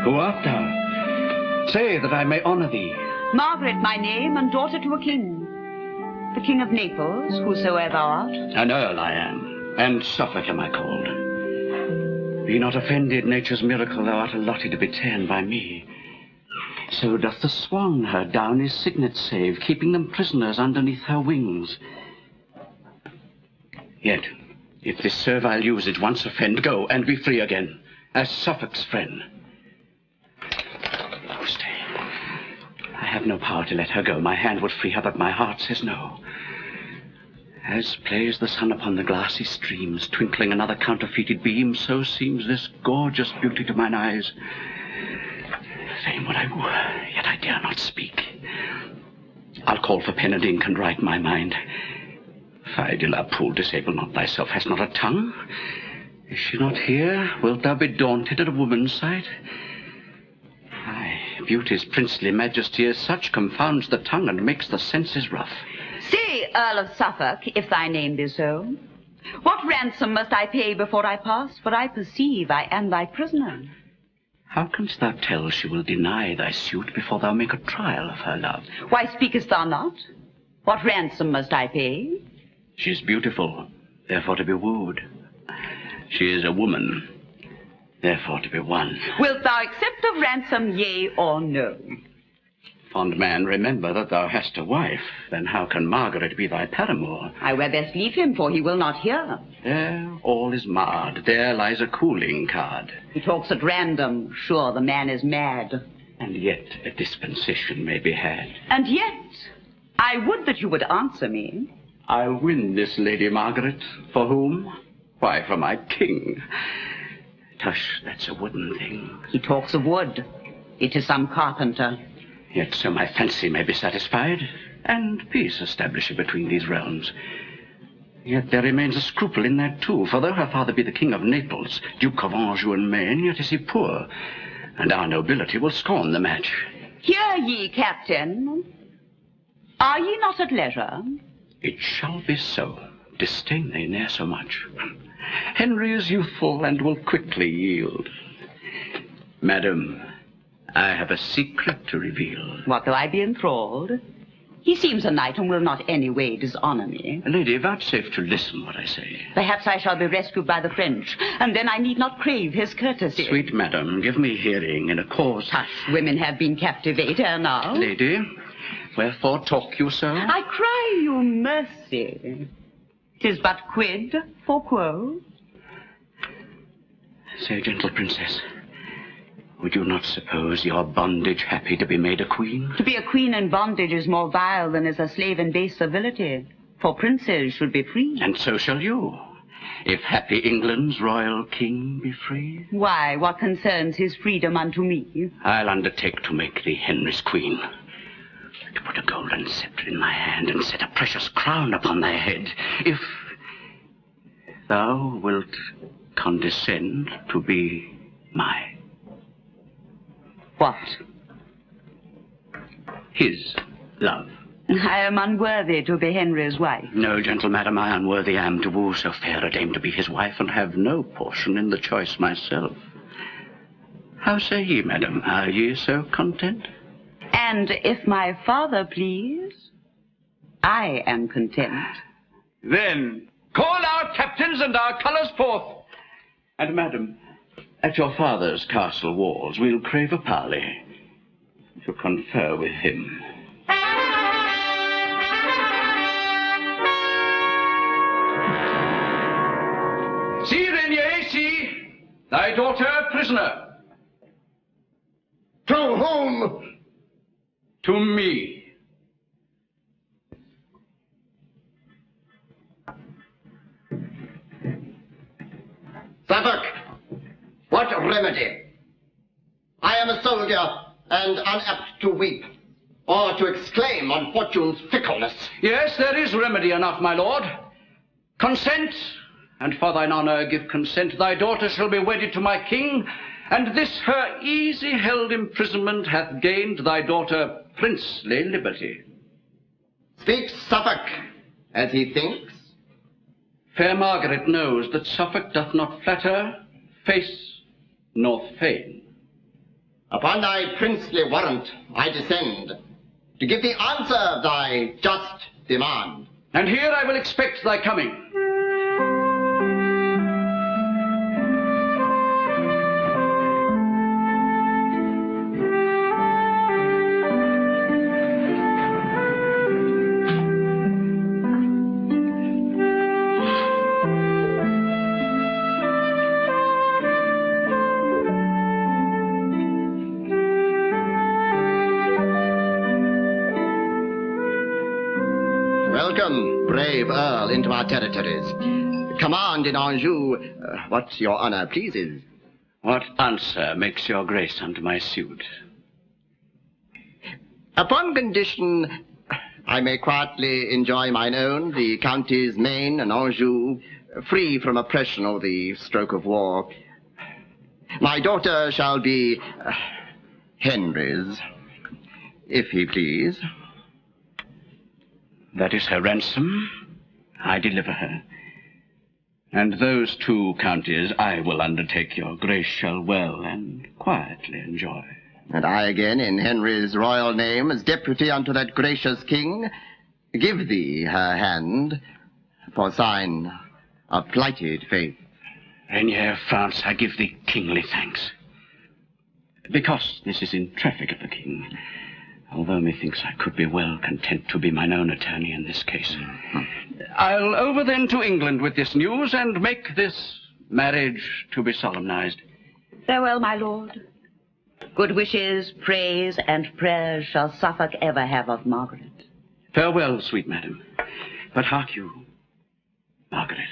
Who art thou? Say that I may honor thee. Margaret my name, and daughter to a king. The King of Naples, whosoever thou art. An earl I am, and Suffolk am I called. Be not offended, nature's miracle, thou art allotted to be ta'en by me. So doth the swan her downy signet save, keeping them prisoners underneath her wings. Yet, if this servile usage once offend, go and be free again, as Suffolk's friend. Oh, stay. I have no power to let her go. My hand would free her, but my heart says no. As plays the sun upon the glassy streams, twinkling another counterfeited beam, so seems this gorgeous beauty to mine eyes. Fain would I woo her, yet I dare not speak. I'll call for pen and ink and write my mind. Fie, de la poule, disable not thyself. Hast not a tongue? Is she not here? Wilt thou be daunted at a woman's sight? Aye, beauty's princely majesty as such confounds the tongue and makes the senses rough. Say, Earl of Suffolk, if thy name be so, what ransom must I pay before I pass? For I perceive I am thy prisoner. How canst thou tell she will deny thy suit before thou make a trial of her love? Why speakest thou not? What ransom must I pay? She is beautiful, therefore to be wooed. She is a woman, therefore to be won. Wilt thou accept of ransom, yea or no? Fond man, remember that thou hast a wife. Then how can Margaret be thy paramour? I were best leave him, for he will not hear. There all is marred. There lies a cooling card. He talks at random. Sure, the man is mad. And yet a dispensation may be had. And yet, I would that you would answer me. I'll win this Lady Margaret. For whom? Why, for my king. Tush, that's a wooden thing. He talks of wood. It is some carpenter. Yet so my fancy may be satisfied, and peace established between these realms. Yet there remains a scruple in that too, for though her father be the King of Naples, Duke of Anjou and Maine, yet is he poor, and our nobility will scorn the match. Hear ye, Captain. Are ye not at leisure? It shall be so. Disdain they ne'er so much. Henry is youthful and will quickly yield. Madam, I have a secret to reveal. What though I be enthralled? He seems a knight and will not any way dishonor me. Lady, vouchsafe to listen what I say. Perhaps I shall be rescued by the French, and then I need not crave his courtesy. Sweet madam, give me hearing in a cause. Hush, women have been captivated ere now. Lady, wherefore talk you so? I cry you mercy. 'Tis but quid for quo. Say, gentle princess, would you not suppose your bondage happy to be made a queen? To be a queen in bondage is more vile than is a slave in base servility. For princes should be free. And so shall you, if happy England's royal king be free. Why, what concerns his freedom unto me? I'll undertake to make thee Henry's queen. To put a golden scepter in my hand and set a precious crown upon thy head, if thou wilt condescend to be my... What? His love. I am unworthy to be Henry's wife. No, gentle madam, I unworthy am to woo so fair a dame to be his wife, and have no portion in the choice myself. How say ye, madam, are ye so content? And if my father please, I am content. Then, call our captains and our colours forth. And, madam, at your father's castle walls, we'll crave a parley to confer with him. See, Rainier, see, thy daughter prisoner. To whom? To me. Suffolk, what remedy? I am a soldier and unapt to weep, or to exclaim on fortune's fickleness. Yes, there is remedy enough, my lord. Consent, and for thine honour give consent. Thy daughter shall be wedded to my king, and this her easy held imprisonment hath gained thy daughter princely liberty. Speaks Suffolk as he thinks. Fair Margaret knows that Suffolk doth not flatter, face, nor feign. Upon thy princely warrant I descend, to give the answer of thy just demand. And here I will expect thy coming. Welcome, brave Earl, into our territories. Command in Anjou what your honour pleases. What answer makes your grace unto my suit? Upon condition I may quietly enjoy mine own, the counties Maine and Anjou, free from oppression or the stroke of war. My daughter shall be Henry's, if he please. That is her ransom. I deliver her. And those 2 counties I will undertake your grace shall well and quietly enjoy. And I again, in Henry's royal name, as deputy unto that gracious king, give thee her hand for sign of plighted faith. Rainier of France, I give thee kingly thanks. Because this is in traffic of the king, although methinks I could be well content to be mine own attorney in this case. I'll over then to England with this news and make this marriage to be solemnized. Farewell, my lord. Good wishes, praise, and prayers shall Suffolk ever have of Margaret. Farewell, sweet madam. But hark you, Margaret.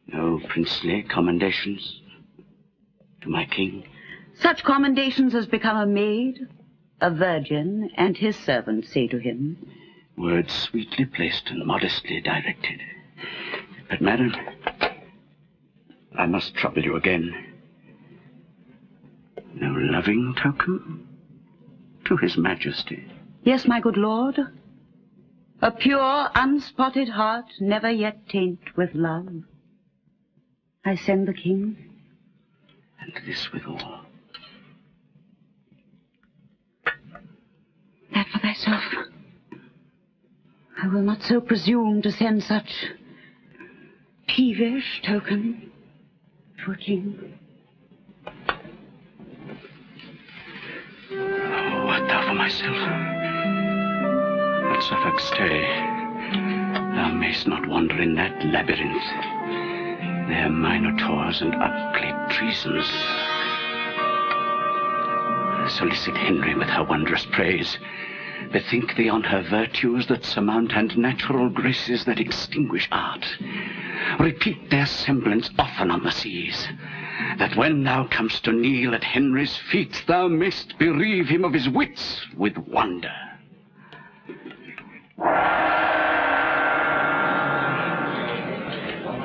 No princely commendations to my king? Such commendations as become a maid, a virgin, and his servant say to him. Words sweetly placed and modestly directed. But, madam, I must trouble you again. No loving token to his majesty? Yes, my good lord. A pure, unspotted heart never yet taint with love. I send the king. And this withal. That for thyself. I will not so presume to send such peevish token to a king. Oh, what thou for myself? At Suffolk stay, thou mayst not wander in that labyrinth. There minotaurs and upclad treasons. Solicit Henry with her wondrous praise. Bethink thee on her virtues that surmount and natural graces that extinguish art. Repeat their semblance often on the seas, that when thou comest to kneel at Henry's feet, thou mayst bereave him of his wits with wonder.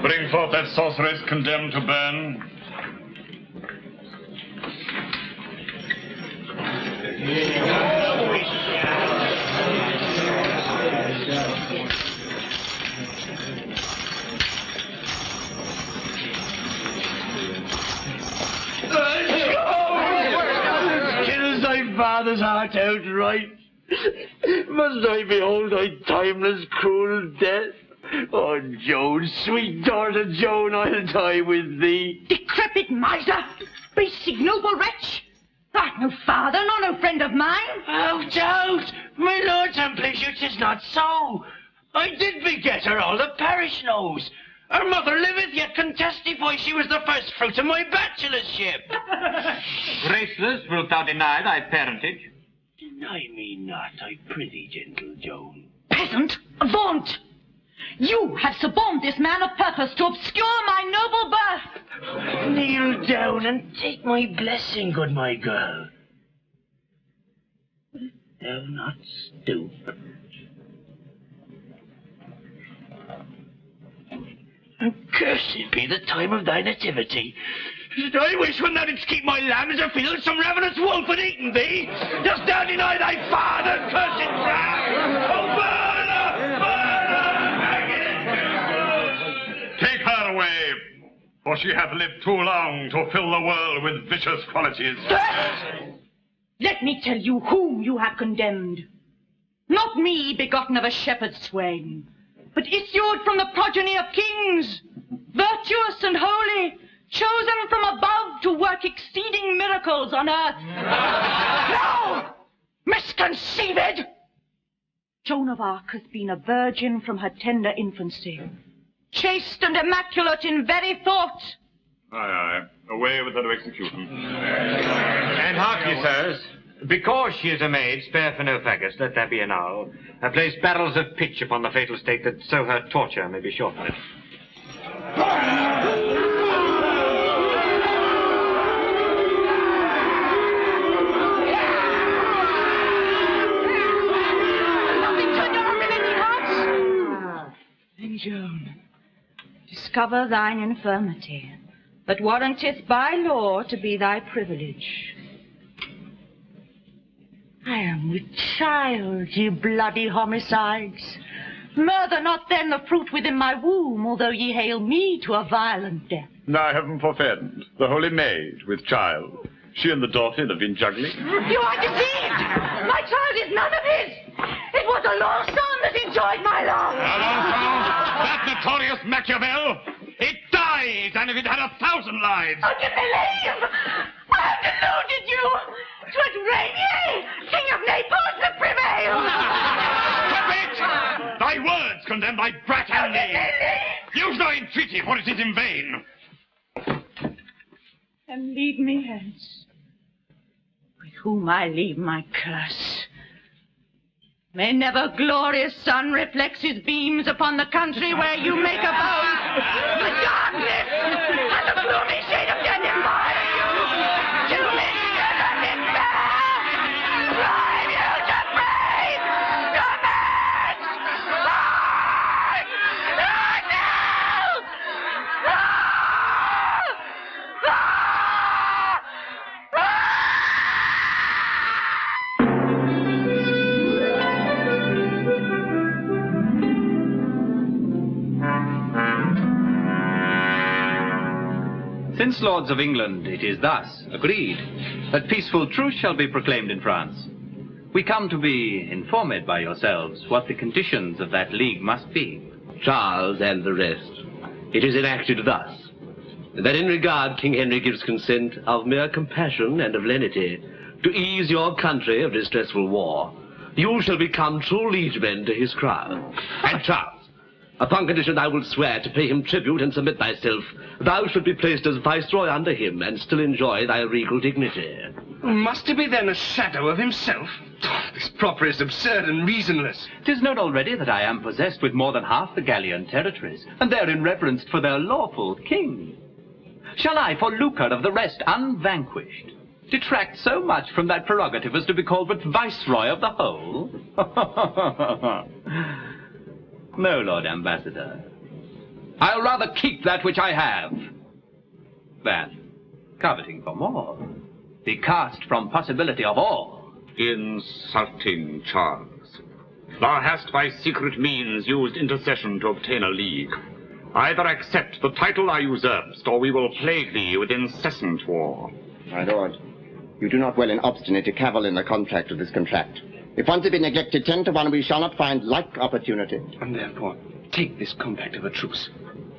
Bring forth that sorceress condemned to burn. Kills thy father's heart outright. Must I behold thy timeless cruel death? Oh, Joan, sweet daughter Joan, I'll die with thee. Decrepit miser! Base ignoble wretch! Art no father, nor no friend of mine. Out! My lord and pleasure, 'tis not so. I did beget her, all the parish knows. Her mother liveth, yet can testify she was the first fruit of my bachelorship. Graceless, wilt thou deny thy parentage? Deny me not, I prithee, gentle Joan. Peasant, avaunt! You have suborned this man of purpose to obscure my noble birth. Kneel down and take my blessing, good my girl. Wilt thou not stoop? And cursed be the time of thy nativity. I wish when thou didst keep my lambs afield, some ravenous wolf had eaten thee. Dost thou deny thy father, cursed brand? Oh, Take her away, for she hath lived too long to fill the world with vicious qualities. Let me tell you whom you have condemned. Not me, begotten of a shepherd's swain, but issued from the progeny of kings, virtuous and holy, chosen from above to work exceeding miracles on earth. No! Misconceived! Joan of Arc has been a virgin from her tender infancy, chaste and immaculate in very thought. Aye, aye. Away with her to execution. And hark ye, sirs. Because she is a maid, spare for no faggots, let there be an owl. Place barrels of pitch upon the fatal stake, that so her torture may be shortened. Nothing to your unrelenting hearts. Then, Joan, discover thine infirmity, that warranteth by law to be thy privilege. I am with child, ye bloody homicides. Murder not then the fruit within my womb, although ye hail me to a violent death. Now heaven forfend, the holy maid with child. She and the Dauphin have been juggling. You are deceived! My child is none of his! It was a lost son that enjoyed my love! That notorious Machiavel! It dies, and if it had 1,000 lives! Oh, give me leave! I have deluded you! 'Twas Rainier, King of Naples, that prevailed! Stop it! Thy words condemn thy brat and me! Use no entreaty, for it is in vain! And lead me hence, with whom I leave my curse. May never glorious sun reflects his beams upon the country where you make abode. The darkness and the gloomy shade of death embody you. To mischief and despair, drive you to brave demands. Since Lords of England, it is thus agreed that peaceful truce shall be proclaimed in France. We come to be informed by yourselves what the conditions of that league must be. Charles and the rest, it is enacted thus, that in regard King Henry gives consent of mere compassion and of lenity to ease your country of distressful war, you shall become true liegemen to his crown. And Charles, upon condition thou wilt swear to pay him tribute and submit thyself, thou shalt be placed as viceroy under him and still enjoy thy regal dignity. Must he be then a shadow of himself? This proper is absurd and reasonless. 'Tis known already that I am possessed with more than half the Gallian territories, and therein reverenced for their lawful king. Shall I, for lucre of the rest unvanquished, detract so much from that prerogative as to be called but viceroy of the whole? No, Lord Ambassador. I'll rather keep that which I have than, coveting for more, be cast from possibility of all. Insulting Charles. Thou hast by secret means used intercession to obtain a league. Either accept the title thou usurpst, or we will plague thee with incessant war. My lord, you do not well and obstinate to cavil in the contract of this contract. If once it be neglected 10 to 1, we shall not find like opportunity. And therefore, take this compact of a truce,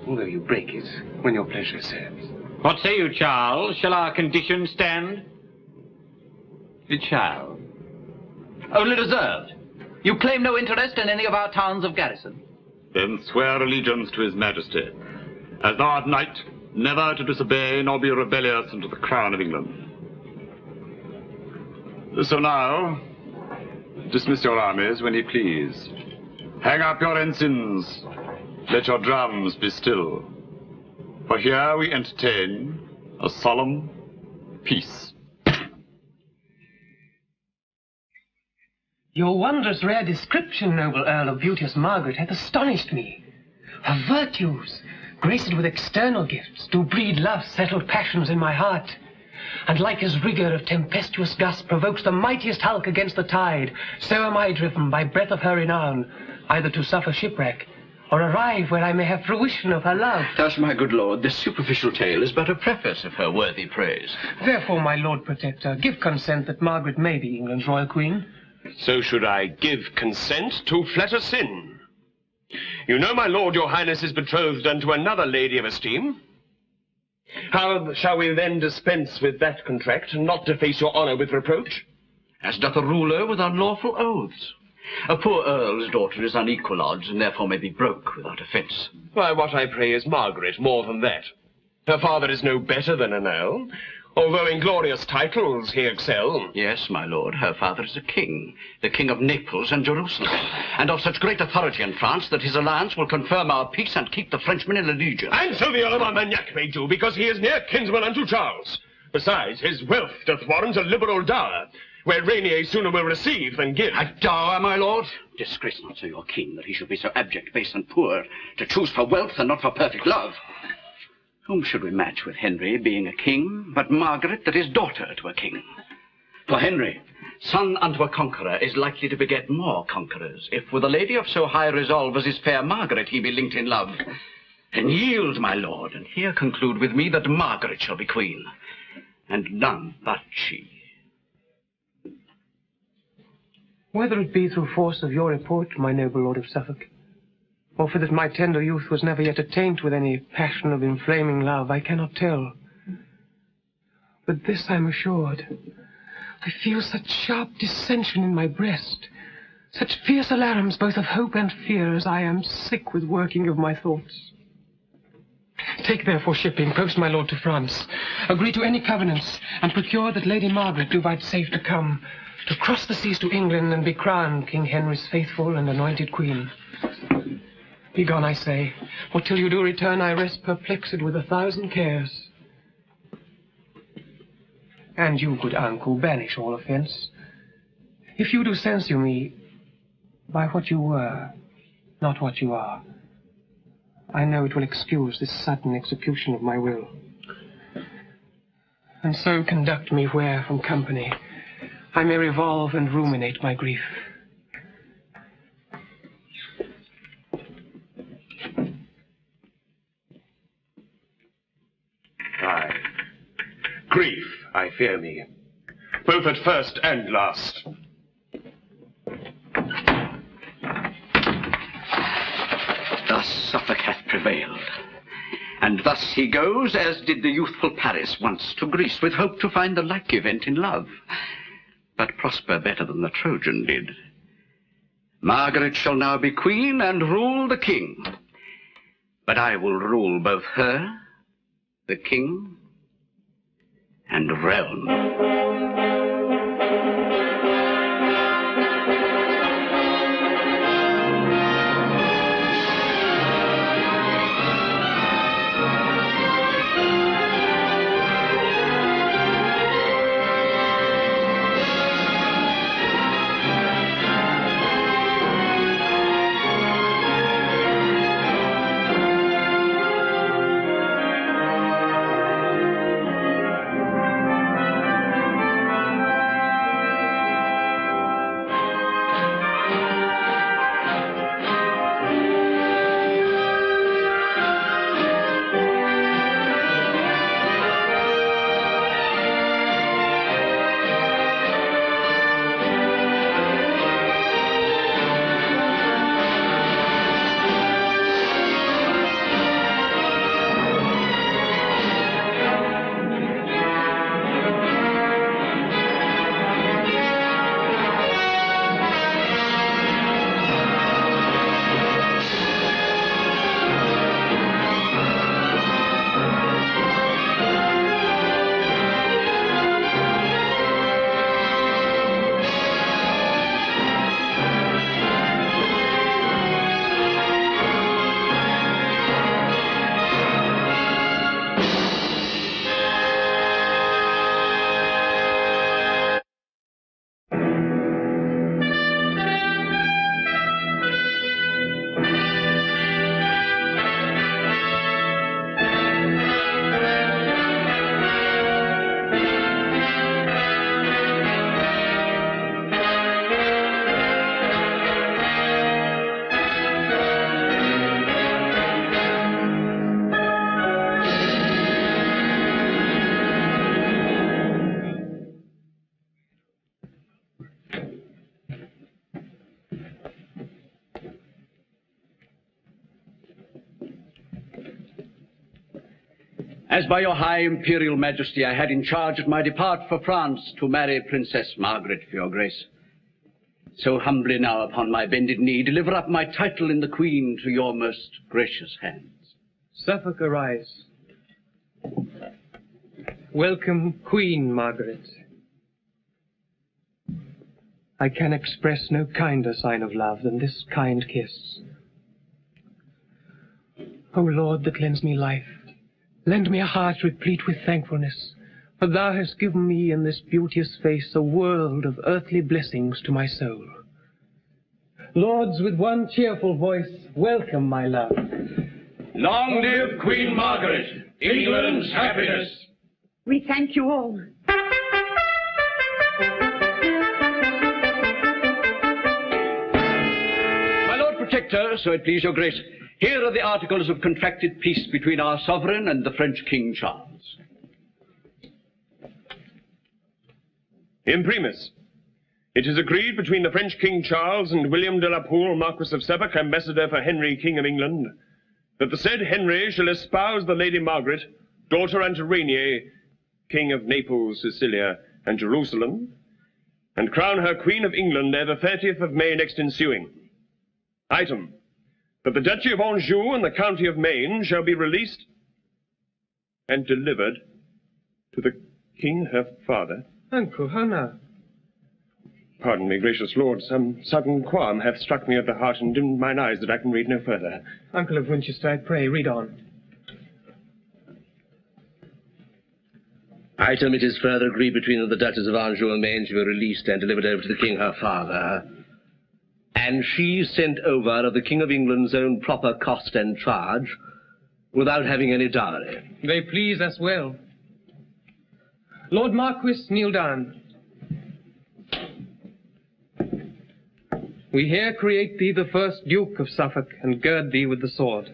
although you break it when your pleasure serves. What say you, Charles? Shall our conditions stand? It shall. Only reserved. You claim no interest in any of our towns of garrison. Then swear allegiance to his majesty, as thou art knight, never to disobey nor be rebellious unto the crown of England. So now, dismiss your armies when ye please. Hang up your ensigns. Let your drums be still. For here we entertain a solemn peace. Your wondrous rare description, noble Earl of beauteous Margaret, hath astonished me. Her virtues, graced with external gifts, do breed love's settled passions in my heart. And like as rigour of tempestuous gust provokes the mightiest hulk against the tide, so am I driven by breath of her renown, either to suffer shipwreck, or arrive where I may have fruition of her love. Thus, my good lord, this superficial tale is but a preface of her worthy praise. Therefore, my lord protector, give consent that Margaret may be England's royal queen. So should I give consent to flatter sin. You know, my lord, your highness is betrothed unto another lady of esteem. How shall we then dispense with that contract, and not deface your honour with reproach? As doth a ruler with unlawful oaths. A poor earl's daughter is unequal odds, and therefore may be broke without offence. Why, what I pray is Margaret, more than that. Her father is no better than an earl, although in glorious titles he excel. Yes, my lord, her father is a king, the King of Naples and Jerusalem, and of such great authority in France that his alliance will confirm our peace and keep the Frenchmen in allegiance. And so the Earl of Armagnac may do, because he is near kinsman unto Charles. Besides, his wealth doth warrant a liberal dower, where Rainier sooner will receive than give. A dower, my lord? Disgrace not so your king, that he should be so abject, base, and poor, to choose for wealth and not for perfect love. Whom should we match with Henry, being a king, but Margaret, that is daughter to a king? For Henry, Son unto a conqueror is likely to beget more conquerors, if with a lady of so high resolve as is fair Margaret he be linked in love. And yield, my lord, and here conclude with me that Margaret shall be queen, and none but she. Whether it be through force of your report, my noble lord of Suffolk, or for that my tender youth was never yet attaint with any passion of inflaming love, I cannot tell. But this I'm assured, I feel such sharp dissension in my breast, such fierce alarms both of hope and fear, as I am sick with working of my thoughts. Take therefore shipping, post my lord to France, agree to any covenants, and procure that Lady Margaret do vouchsafe to come, to cross the seas to England and be crowned King Henry's faithful and anointed queen. Be gone, I say, for till you do return I rest perplexed with 1,000 cares. And you, good uncle, banish all offence. If you do censure me by what you were, not what you are, I know it will excuse this sudden execution of my will. And so conduct me where, from company, I may revolve and ruminate my grief. Aye. Grief, I fear me, both at first and last. Thus Suffolk hath prevailed, and thus he goes, as did the youthful Paris once, to Greece, with hope to find the like event in love, but prosper better than the Trojan did. Margaret shall now be queen and rule the king, but I will rule both her, the king, and realm. As by your high imperial majesty I had in charge at my depart for France to marry Princess Margaret for your grace, so humbly now upon my bended knee deliver up my title in the queen to your most gracious hands. Suffolk, arise. Welcome, Queen Margaret. I can express no kinder sign of love than this kind kiss. O Lord that lends me life, lend me a heart replete with thankfulness, for thou hast given me in this beauteous face a world of earthly blessings to my soul. Lords, with one cheerful voice, welcome my love. Long live Queen Margaret, England's happiness. We thank you all. Protector, so it please your grace, here are the articles of contracted peace between our sovereign and the French King Charles. Imprimis, it is agreed between the French King Charles and William de la Pole, Marquis of Suffolk, ambassador for Henry, King of England, that the said Henry shall espouse the Lady Margaret, daughter unto Rainier, King of Naples, Sicilia, and Jerusalem, and crown her Queen of England ere the 30th of May next ensuing. Item, that the Duchy of Anjou and the County of Maine shall be released and delivered to the King her father. Uncle, how now? Pardon me, gracious lord, some sudden qualm hath struck me at the heart and dimmed mine eyes that I can read no further. Uncle of Winchester, I pray, read on. Item, it is further agreed between the Duchess of Anjou and Maine she be released and delivered over to the King her father, and she sent over of the King of England's own proper cost and charge, without having any dowry. They please us well. Lord Marquis, kneel down. We here create thee the first Duke of Suffolk, and gird thee with the sword.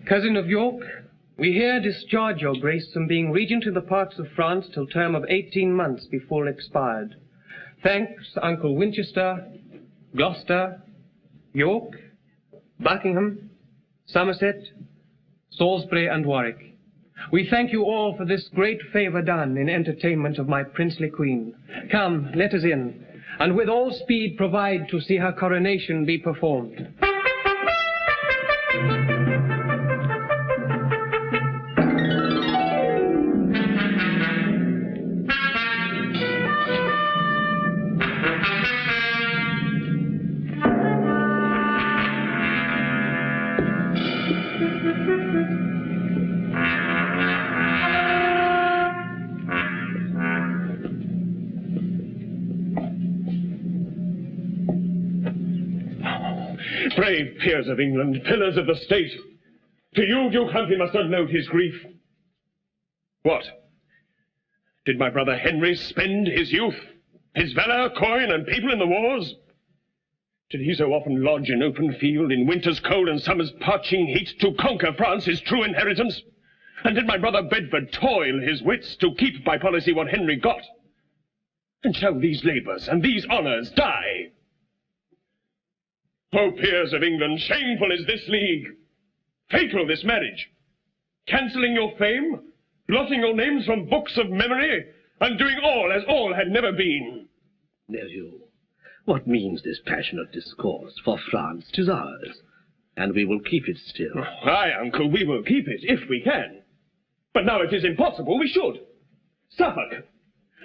Cousin of York, we here discharge your grace from being regent in the parts of France till term of 18 months be full expired. Thanks, Uncle Winchester, Gloucester, York, Buckingham, Somerset, Salisbury, and Warwick. We thank you all for this great favour done in entertainment of my princely queen. Come, let us in, and with all speed provide to see her coronation be performed. Brave peers of England, pillars of the state, to you, Duke Humphrey, must not note his grief. What? Did my brother Henry spend his youth, his valour, coin, and people in the wars? Did he so often lodge in open field, in winter's cold and summer's parching heat, to conquer France, his true inheritance? And did my brother Bedford toil his wits to keep by policy what Henry got? And shall these labours and these honours die? O peers of England, shameful is this league, fatal this marriage, cancelling your fame, blotting your names from books of memory, and doing all as all had never been. Nephew, what means this passionate discourse? For France 'tis ours, and we will keep it still. Aye, uncle, we will keep it, if we can. But now it is impossible we should. Suffolk,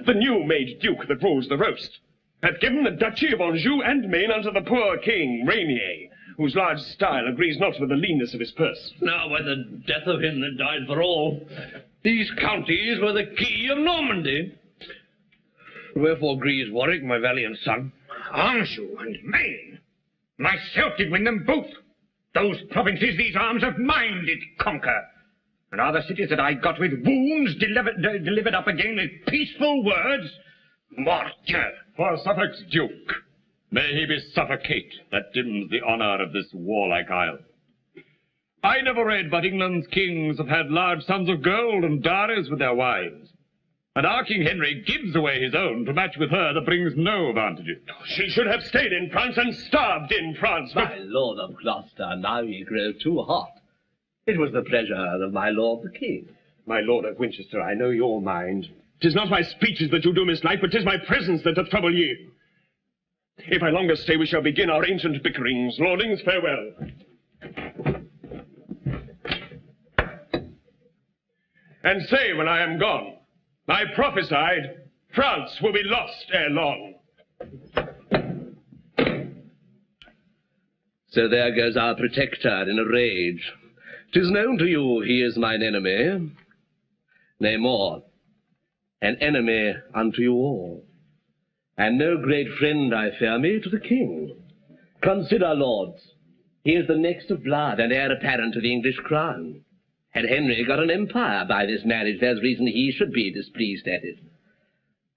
the new-made duke that rules the roast, hath given the Duchy of Anjou and Maine unto the poor king, Rainier, whose large style agrees not with the leanness of his purse. Now, by the death of him that died for all, these counties were the key of Normandy. Wherefore agrees Warwick, my valiant son? Anjou and Maine. Myself did win them both. Those provinces these arms of mine did conquer. And are the cities that I got with wounds delivered up again with peaceful words? Mordieu! For Suffolk's duke, may he be suffocate that dims the honour of this warlike isle. I never read but England's kings have had large sums of gold and dowries with their wives. And our King Henry gives away his own to match with her that brings no advantages. She should have stayed in France and starved in France. My lord of Gloucester, now ye grow too hot. It was the pleasure of my lord the king. My lord of Winchester, I know your mind. 'Tis not my speeches that you do mislike, but 'tis my presence that doth trouble ye. If I longer stay, we shall begin our ancient bickerings. Lordings, farewell. And say, when I am gone, I prophesied France will be lost ere long. So there goes our protector in a rage. 'Tis known to you he is mine enemy. Nay, more, an enemy unto you all, and no great friend, I fear me, to the king. Consider, lords, he is the next of blood and heir apparent to the English crown. Had Henry got an empire by this marriage, there's reason he should be displeased at it.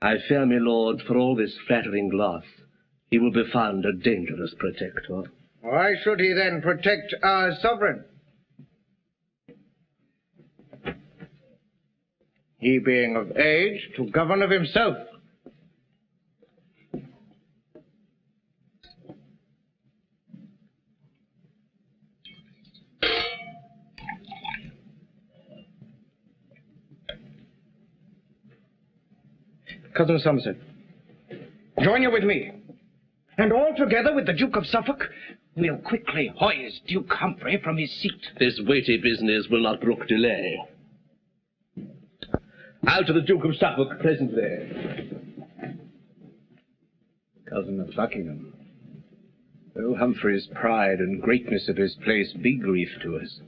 I fear me, lord, for all this flattering gloss, he will be found a dangerous protector. Why should he then protect our sovereign? He being of age to govern of himself. Cousin Somerset, join you with me, and all together with the Duke of Suffolk, we'll quickly hoist Duke Humphrey from his seat. This weighty business will not brook delay. Out to the Duke of Suffolk presently. Cousin of Buckingham, though Humphrey's pride and greatness of his place be grief to us,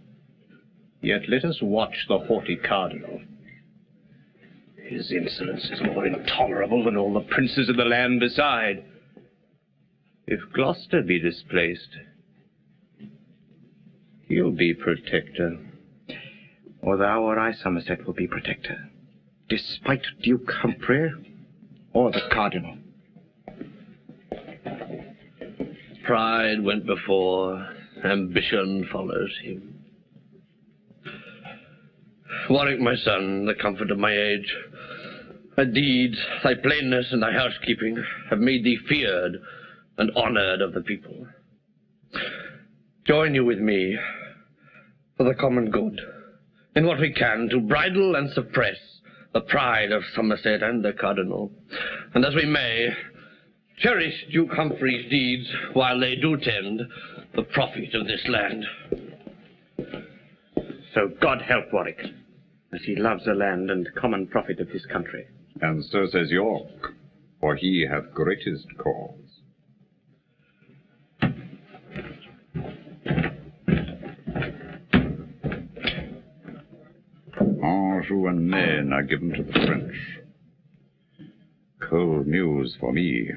yet let us watch the haughty cardinal. His insolence is more intolerable than all the princes of the land beside. If Gloucester be displaced, he'll be protector. Or thou or I, Somerset, will be protector, despite Duke Humphrey or the cardinal. Pride went before, ambition followed him. Warwick, my son, the comfort of my age, thy deeds, thy plainness, and thy housekeeping have made thee feared and honoured of the people. Join you with me for the common good, in what we can to bridle and suppress the pride of Somerset and the cardinal, and as we may, cherish Duke Humphrey's deeds while they do tend the profit of this land. So God help Warwick, as he loves the land and common profit of his country. And so says York, for he hath greatest cause. Anjou and Maine are given to the French. Cold news for me,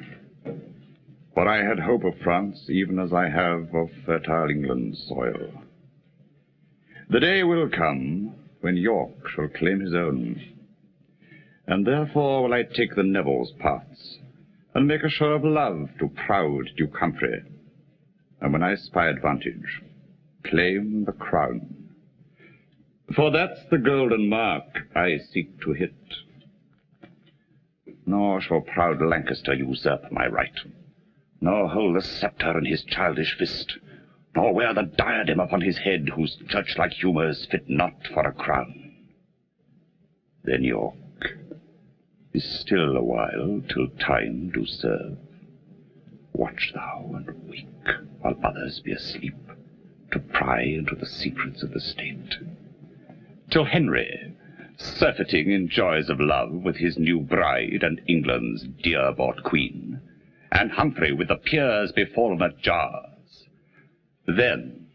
for I had hope of France even as I have of fertile England's soil. The day will come when York shall claim his own, and therefore will I take the Neville's parts, and make a show of love to proud Duke Humphrey, and when I spy advantage, claim the crown. For that's the golden mark I seek to hit. Nor shall proud Lancaster usurp my right, nor hold the sceptre in his childish fist, nor wear the diadem upon his head, whose church-like humours fit not for a crown. Then York, be still a while till time do serve. Watch thou and wake, while others be asleep, to pry into the secrets of the state. Till Henry, surfeiting in joys of love with his new bride and England's dear-bought queen, and Humphrey with the peers befallen at jars, then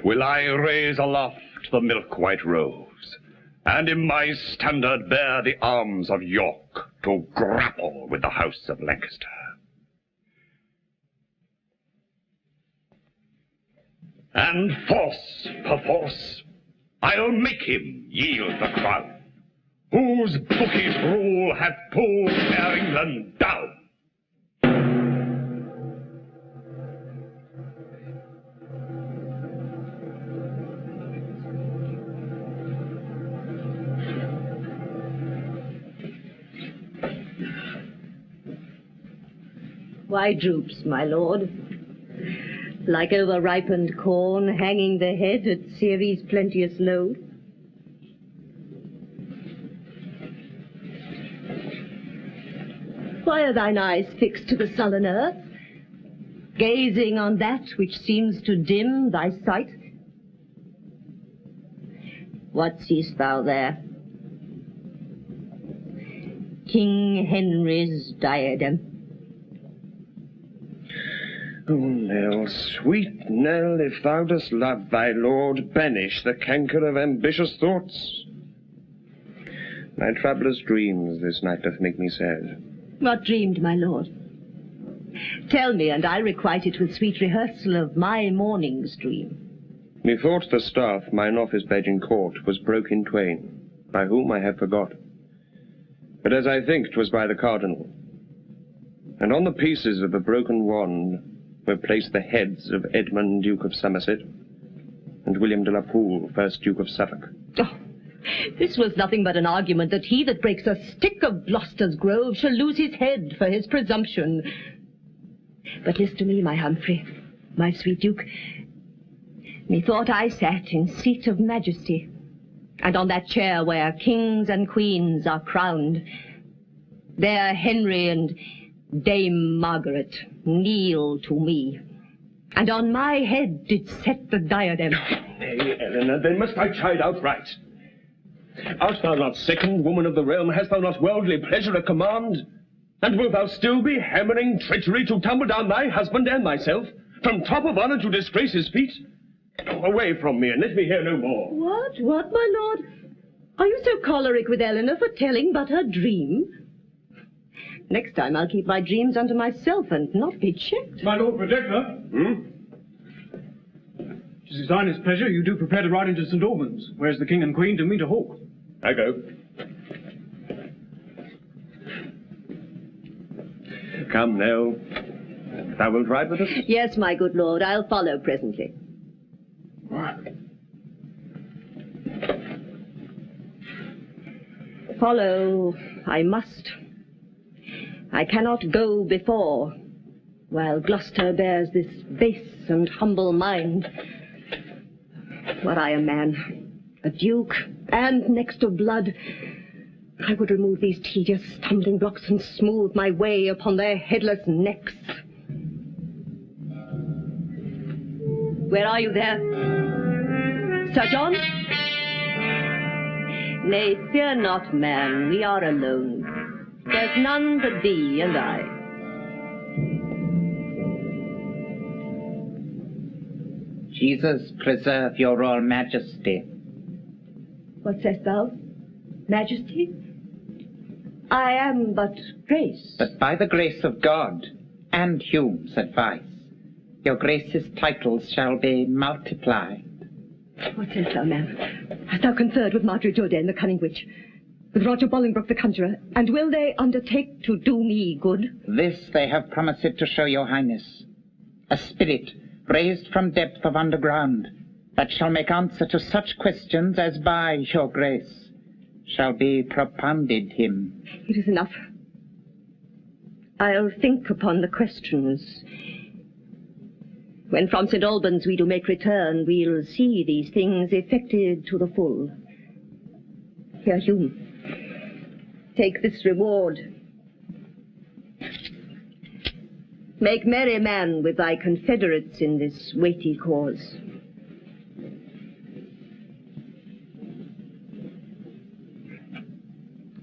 will I raise aloft the milk-white rose, and in my standard bear the arms of York to grapple with the house of Lancaster. And force, perforce, I'll make him yield the crown, whose bookish rule hath pulled fair England down. Why droops, my lord? Like over-ripened corn, hanging the head at Ceres' plenteous load? Why are thine eyes fixed to the sullen earth, gazing on that which seems to dim thy sight? What seest thou there? King Henry's diadem. Oh, Nell, sweet Nell, if thou dost love thy lord, banish the canker of ambitious thoughts. My troublous dreams this night doth make me sad. What dreamed, my lord? Tell me, and I'll requite it with sweet rehearsal of my morning's dream. Methought the staff mine office badge in court was broke in twain, by whom I have forgot. but as I think 'twas by the cardinal. And on the pieces of the broken wand were placed the heads of Edmund, Duke of Somerset, and William de la Pole, 1st Duke of Suffolk. Oh, this was nothing but an argument that he that breaks a stick of Gloucester's grove shall lose his head for his presumption. But listen to me, my Humphrey, my sweet Duke. Methought I sat in seat of majesty, and on that chair where kings and queens are crowned, there Henry and Dame Margaret kneel to me, and on my head did set the diadem. Nay, Eleanor, then must I chide outright. Art thou not second woman of the realm? Hast thou not worldly pleasure at command? And wilt thou still be hammering treachery to tumble down thy husband and myself, from top of honour to disgrace his feet? Away from me, and let me hear no more. What, my lord? Are you so choleric with Eleanor for telling but her dream? Next time I'll keep my dreams unto myself and not be checked. My Lord Protector. Tis His Highness' pleasure you do prepare to ride into St. Albans, where's the King and Queen to meet a hawk. I go. Come, Nell. Thou wilt ride with us? Yes, my good lord, I'll follow presently. Follow I must. I cannot go before, while Gloucester bears this base and humble mind. Were I a man, a duke, and next of blood, I would remove these tedious stumbling blocks and smooth my way upon their headless necks. Where are you there? Sir John? Nay, fear not, man, we are alone. There's none but thee and I. Jesus preserve your royal majesty. What sayest thou, majesty? I am but grace. But by the grace of God and Hume's advice, your grace's titles shall be multiplied. What sayest thou, man? Hast thou conferred with Margaret Jourdain, the cunning witch, with Roger Bolingbroke, the conjurer, and will they undertake to do me good? This they have promised to show your highness, a spirit raised from depth of underground, that shall make answer to such questions as by your grace shall be propounded him. It is enough. I'll think upon the questions. When from St. Albans we do make return, we'll see these things effected to the full. Here, Hume, take this reward. Make merry, man, with thy confederates in this weighty cause.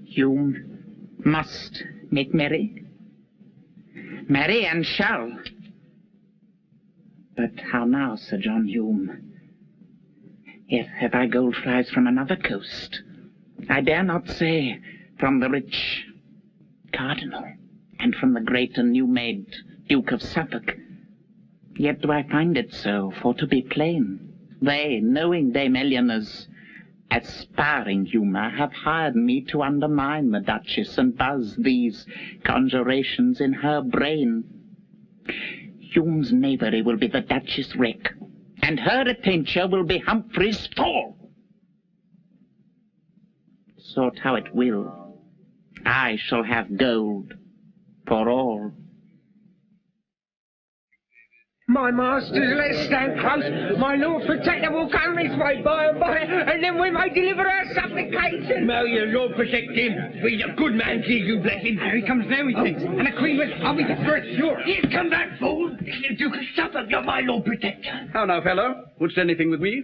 Hume must make merry. Merry and shall. But how now, Sir John Hume? If have I gold flies from another coast, I dare not say from the rich cardinal, and from the great and new-made Duke of Suffolk. Yet do I find it so, for to be plain, they, knowing Dame Eleanor's aspiring humour, have hired me to undermine the Duchess and buzz these conjurations in her brain. Hume's knavery will be the Duchess' wreck, and her attention will be Humphrey's fall. Sort how it will, I shall have gold for all. My masters, let's stand close. My Lord Protector will come this way by and by, and then we may deliver our supplication. May your Lord protect him. Be a good man, Jesus bless him. Here he comes now, he thinks. And the Queen will... I'll be the first, sure. Here come that fool. The Duke of Suffolk, you're my Lord Protector. How now, fellow? Wouldst anything with me?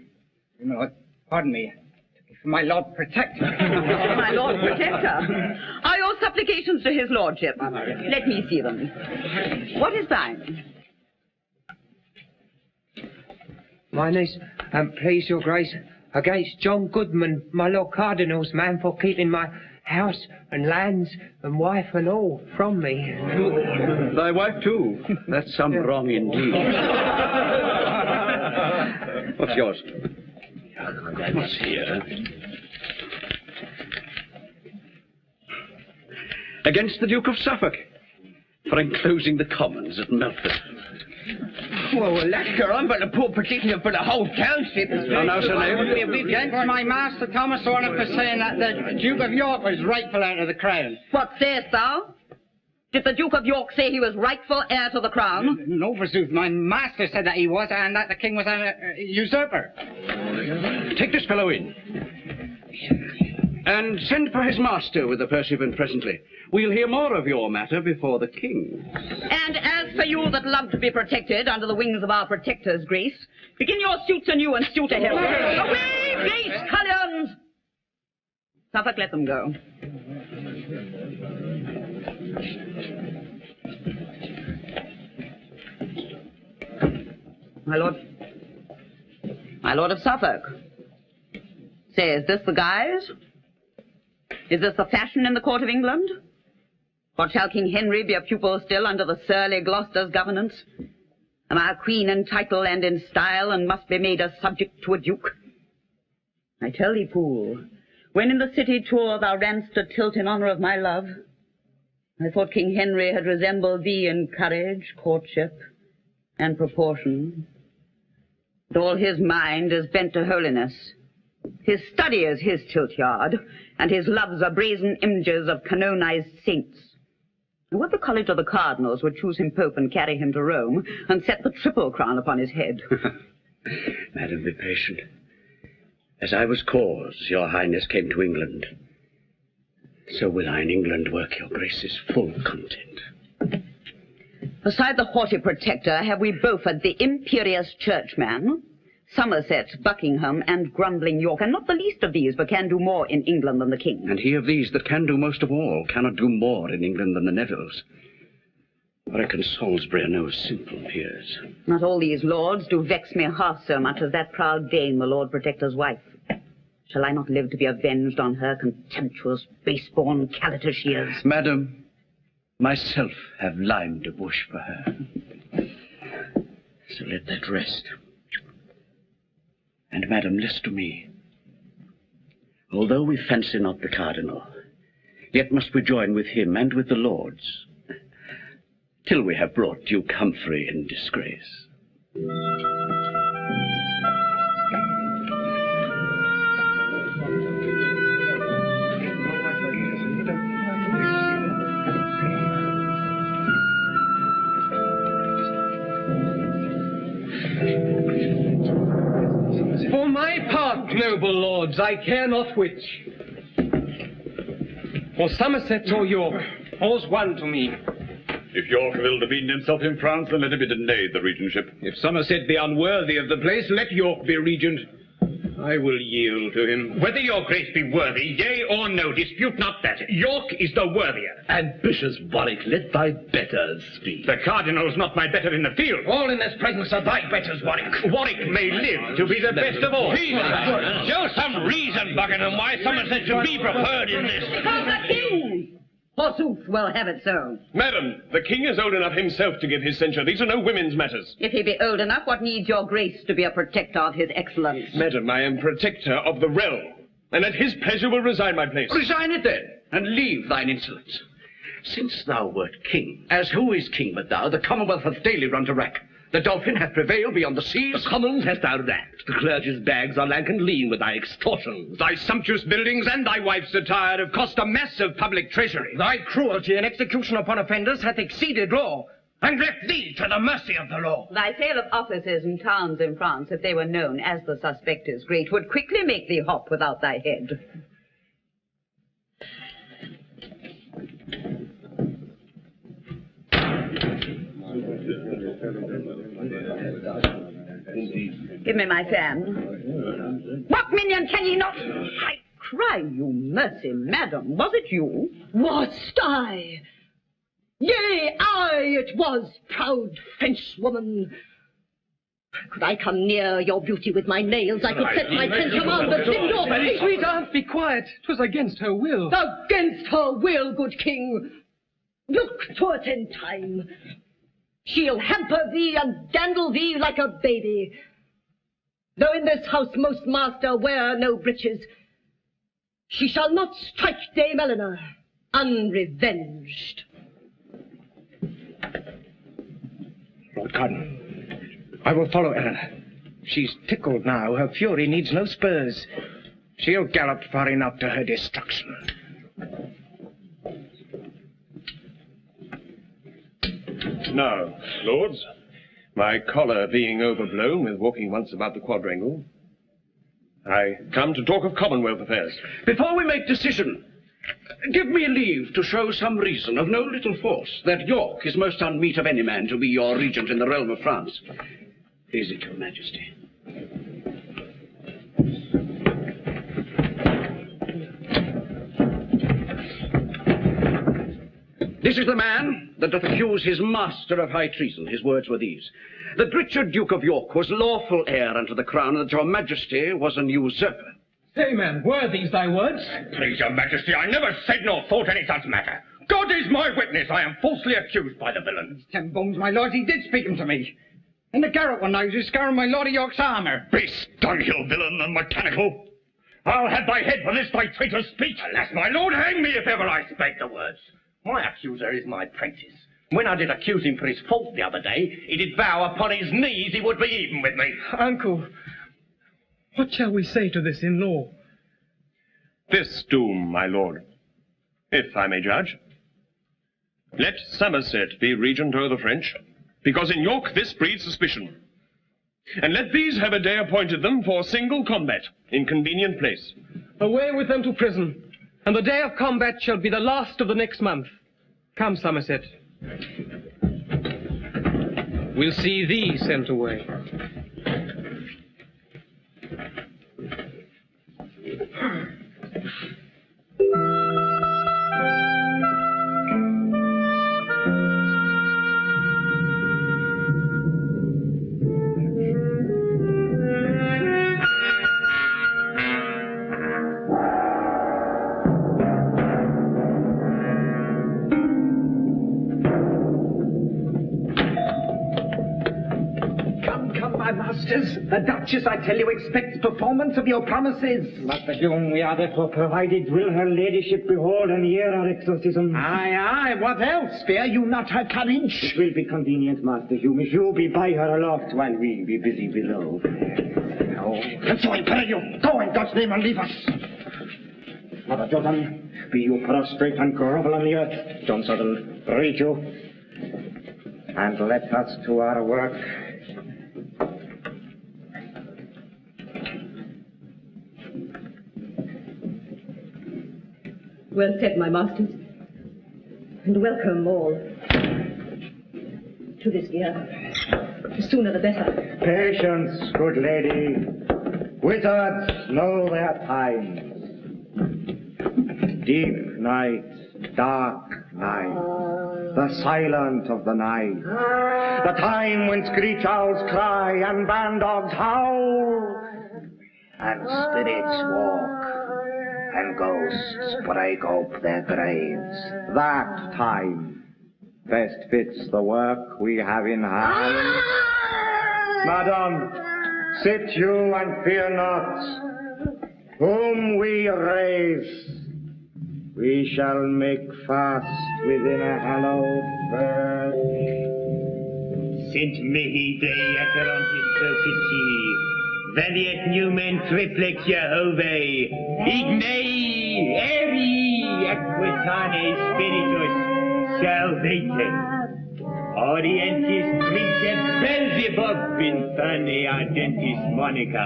My Lord, pardon me. My Lord Protector. My Lord Protector, are your supplications to his lordship? Let me see them. What is thine? Mine is, please your grace, against John Goodman, my Lord Cardinal's man, for keeping my house and lands and wife and all from me. Thy wife too? That's some wrong indeed. What's yours? What's here? against the Duke of Suffolk for enclosing the Commons at Melford. Well, Lascar, I'm but a poor particular for the whole township. Now, Sir Knave. Against my master Thomas Horner for saying that the Duke of York was rightful heir to the crown. What sayest thou? Did the Duke of York say he was rightful heir to the crown? No, forsooth, my master said that he was, and that the king was an usurper. Take this fellow in. And send for his master with the pursuivant presently. We'll hear more of your matter before the king. And as for you that love to be protected under the wings of our protector's grace, begin your suits anew and suit ahead. Away, base cullions! Suffolk, let them go. My lord of Suffolk, say, is this the guise? Is this the fashion in the court of England? What, shall King Henry be a pupil still under the surly Gloucester's governance? Am I a queen in title and in style, and must be made a subject to a duke? I tell thee, fool, when in the city tour thou ranst a tilt in honour of my love, I thought King Henry had resembled thee in courage, courtship, and proportion. But all his mind is bent to holiness. His study is his tilt-yard, and his loves are brazen images of canonized saints. Would the College of the Cardinals would choose him Pope and carry him to Rome, and set the triple crown upon his head. Madam, be patient. As I was cause your highness came to England, so will I in England work your grace's full content. Beside the haughty protector have we Beaufort, the imperious churchman, Somerset, Buckingham, and grumbling York, and not the least of these but can do more in England than the king. And he of these that can do most of all cannot do more in England than the Nevilles. I reckon Salisbury are no simple peers. Not all these lords do vex me half so much as that proud dame, the Lord Protector's wife. Shall I not live to be avenged on her, contemptuous, base-born calater she is? Madam, myself have limed a bush for her. So let that rest. And, madam, list to me. Although we fancy not the cardinal, yet must we join with him and with the lords, till we have brought Duke Humphrey in disgrace. For my part, noble lords, I care not which. For Somerset or York, all's one to me. If York have ill-demeaned himself in France, then let him be denied the regentship. If Somerset be unworthy of the place, let York be regent. I will yield to him. Whether your grace be worthy, yea or no, dispute not that. York is the worthier. Ambitious Warwick, let thy betters speak. The cardinal's not my better in the field. All in this presence are thy betters, Warwick. Warwick may live to be the best of all. Show some reason, Buckingham, why Somerset should be preferred in this. Because the king, forsooth, will have it so. Madam, the king is old enough himself to give his censure. These are no women's matters. If he be old enough, what needs your grace to be a protector of his excellence? Madam, I am protector of the realm, and at his pleasure will resign my place. Resign it then, and leave thine insolence. Since thou wert king, as who is king but thou, the Commonwealth hath daily run to wreck. The Dolphin hath prevailed beyond the seas. The Commons hast thou racked. The clergy's bags are lank and lean with thy extortions. Thy sumptuous buildings and thy wife's attire have cost a massive public treasury. Thy cruelty and execution upon offenders hath exceeded law, and left thee to the mercy of the law. Thy tale of offices in towns in France, if they were known as the suspect is great, would quickly make thee hop without thy head. Give me my fan. What, minion, can ye not? I cry you mercy, madam. Was it you? Was't I? Yea, it was, proud Frenchwoman. Could I come near your beauty with my nails, I could set my 10 commandments in your face. Sweet aunt, be quiet. 'Twas against her will. Against her will, good king. Look to it in time. She'll hamper thee and dandle thee like a baby. Though in this house most master wear no breeches, she shall not strike Dame Eleanor, unrevenged. Lord Cardinal, I will follow Eleanor. She's tickled now. Her fury needs no spurs. She'll gallop far enough to her destruction. Now, lords, my collar being overblown with walking once about the quadrangle, I come to talk of Commonwealth affairs. Before we make decision, give me leave to show some reason of no little force that York is most unmeet of any man to be your regent in the realm of France. Is it, your majesty? This is the man that doth accuse his master of high treason. His words were these: that Richard, Duke of York, was lawful heir unto the crown, and that your majesty was an usurper. Say, man, were these thy words? Please, your majesty, I never said nor thought any such matter. God is my witness, I am falsely accused by the villain. Ten bones, my lord, he did speak him to me. In the garret one night, he was scouring my Lord of York's armour. Beast, dunghill, villain, and mechanical. I'll have thy head for this thy traitor's speech. Alas, my lord, hang me if ever I spake the words. My accuser is my prentice. When I did accuse him for his fault the other day, he did vow upon his knees he would be even with me. Uncle, what shall we say to this in law? This doom, my lord, if I may judge. Let Somerset be regent o'er the French, because in York this breeds suspicion. And let these have a day appointed them for single combat in convenient place. Away with them to prison, and the day of combat shall be the last of the next month. Come, Somerset. We'll see thee sent away. The Duchess, I tell you, expects performance of your promises. Master Hume, we are therefore provided. Will her ladyship behold and hear our exorcism? Aye, aye, what else? Fear you not her courage? It will be convenient, Master Hume, if you be by her aloft while we be busy below. Oh, and so I pray you, go in God's name and leave us. Mother Jordan, be you prostrate and grovel on the earth. John Sutherland, read you. And let us to our work. Well said, my masters, and welcome all to this year. The sooner the better. Patience, good lady. Wizards know their times. Deep night, dark night, the silent of the night, the time when screech owls cry and ban dogs howl, and spirits walk, and ghosts break up their graves. That time best fits the work we have in hand. Madam, sit you and fear not. Whom we raise, we shall make fast within a hallowed verge. Sint mihi Dei acherontis propiti, veniet numen triplex Jehovah, ignei eri equitane spiritus salvated. Orientis princeps Beelzebub infane ardentis Monica.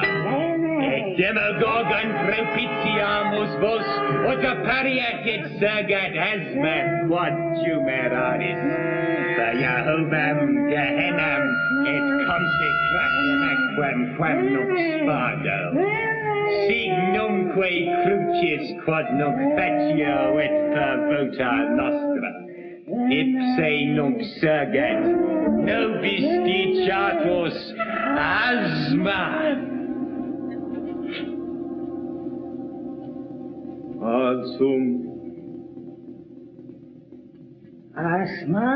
Et demagogon propitiamus vos, ut appariat et surgat asmat quod tumeraris. Jehovah Gehennam et consecratum aquam quam nunc spardo. Signumque crucis quod nunc fatio et per vota nostra. Ipse nunc surgat nobis diciatus asma. Asum. Asma?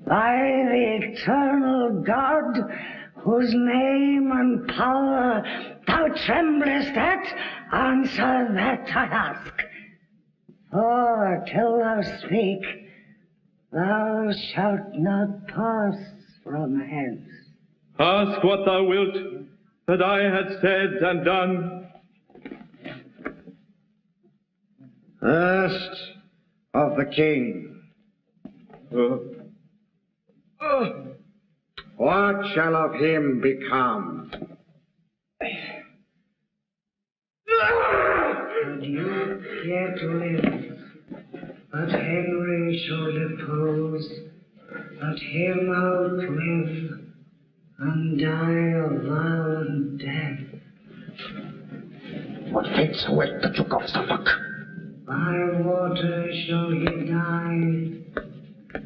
by the eternal God, whose name and power thou tremblest at, answer that I ask. For till thou speak, thou shalt not pass from hence. Ask what thou wilt that I had said and done. First of the king. What shall of him become? And you yet live, but Henry shall depose, let him outlive, and die a violent death. What fates await the Duke of Suffolk? By water shall he die,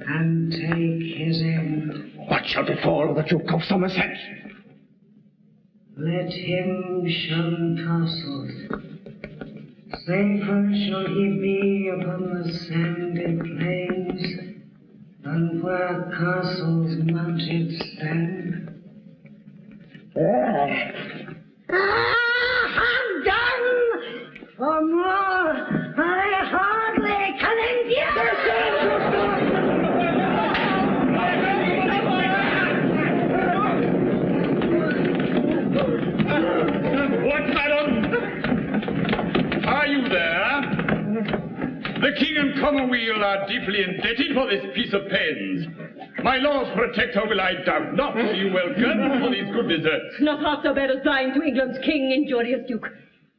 and take his end. What shall befall the Duke of Somerset? Let him shun castles. Safer shall he be upon the sandy plains than where castles mounted stand. I'm done! For more I hardly can endure! What, madam? Are you there? The king and commonweal are deeply indebted for this piece of pains. My Lord Protector will, I doubt not, be welcome for these good deserts. Not half so bad as thine to England's king, injurious duke,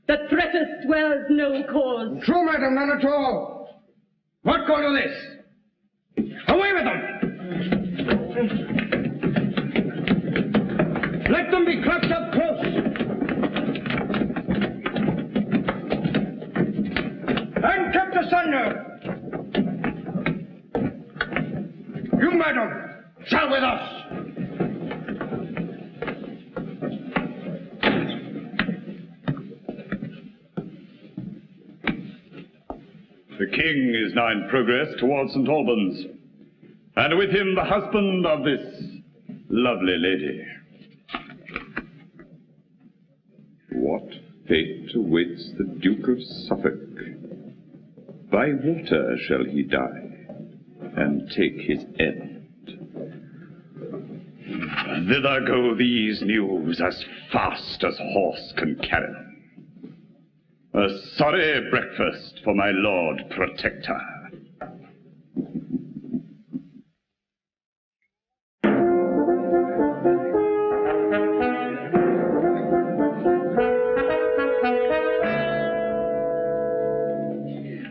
that threatest wears no cause. True, madam, none at all. What call you this? Away with them! Let them be clutched up close. And kept asunder. You, madam, shall with us. The king is now in progress towards St. Albans, and with him the husband of this lovely lady. What fate awaits the Duke of Suffolk? By water shall he die, and take his end. Thither go these news as fast as horse can carry them. A sorry breakfast for my Lord Protector.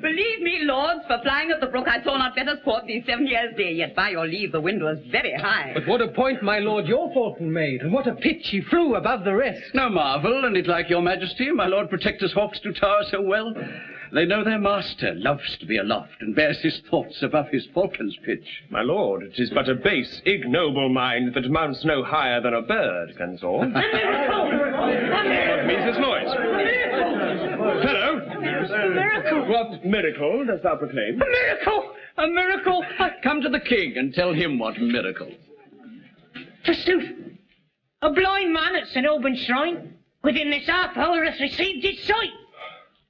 Believe me, lords, for flying at the brook I saw not better sport these 7 years' day, yet by your leave the wind was very high. But what a point, my lord, your falcon made, and what a pitch he flew above the rest. No marvel, and it like your majesty, my lord Protector's hawks do tower so well. They know their master loves to be aloft, and bears his thoughts above his falcon's pitch. My lord, it is but a base, ignoble mind that mounts no higher than a bird can soar. What means this noise? Fellow! A miracle! What miracle dost thou proclaim? A miracle! A miracle? Come to the king and tell him what miracle. Forsooth, a blind man at St. Albans Shrine within this half hour hath received his sight.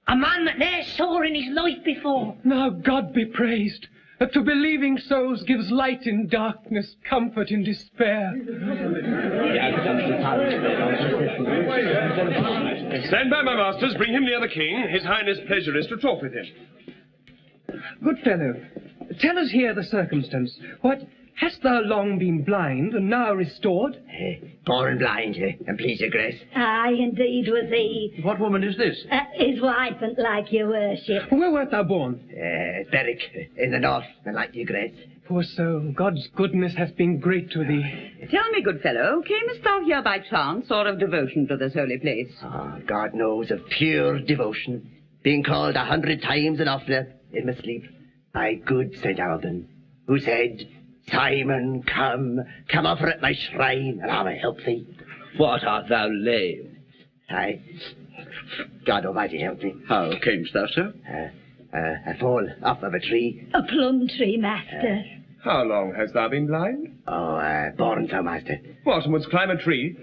A man that ne'er saw in his life before. Now God be praised, that to believing souls gives light in darkness, comfort in despair. Stand by, my masters. Bring him near the king. His highness' pleasure is to talk with him. Good fellow, tell us here the circumstance. What, hast thou long been blind and now restored? Born blind, and please your grace. Aye, indeed was he. What woman is this? His wife, and like your worship. Where wert thou born? Berwick, in the north, and like your grace. Poor soul, God's goodness hath been great to thee. Tell me, good fellow, camest thou here by chance, or of devotion to this holy place? Oh, God knows, of pure devotion, being called 100 times and oftener in my sleep by good St. Alban, who said, Simon, come offer at my shrine, and I will help thee. What, art thou lame? Aye, God Almighty help me. How camest thou so? I fall off of a tree. A plum tree, master. How long hast thou been blind? Oh, born so, master. What, and wouldst climb a tree?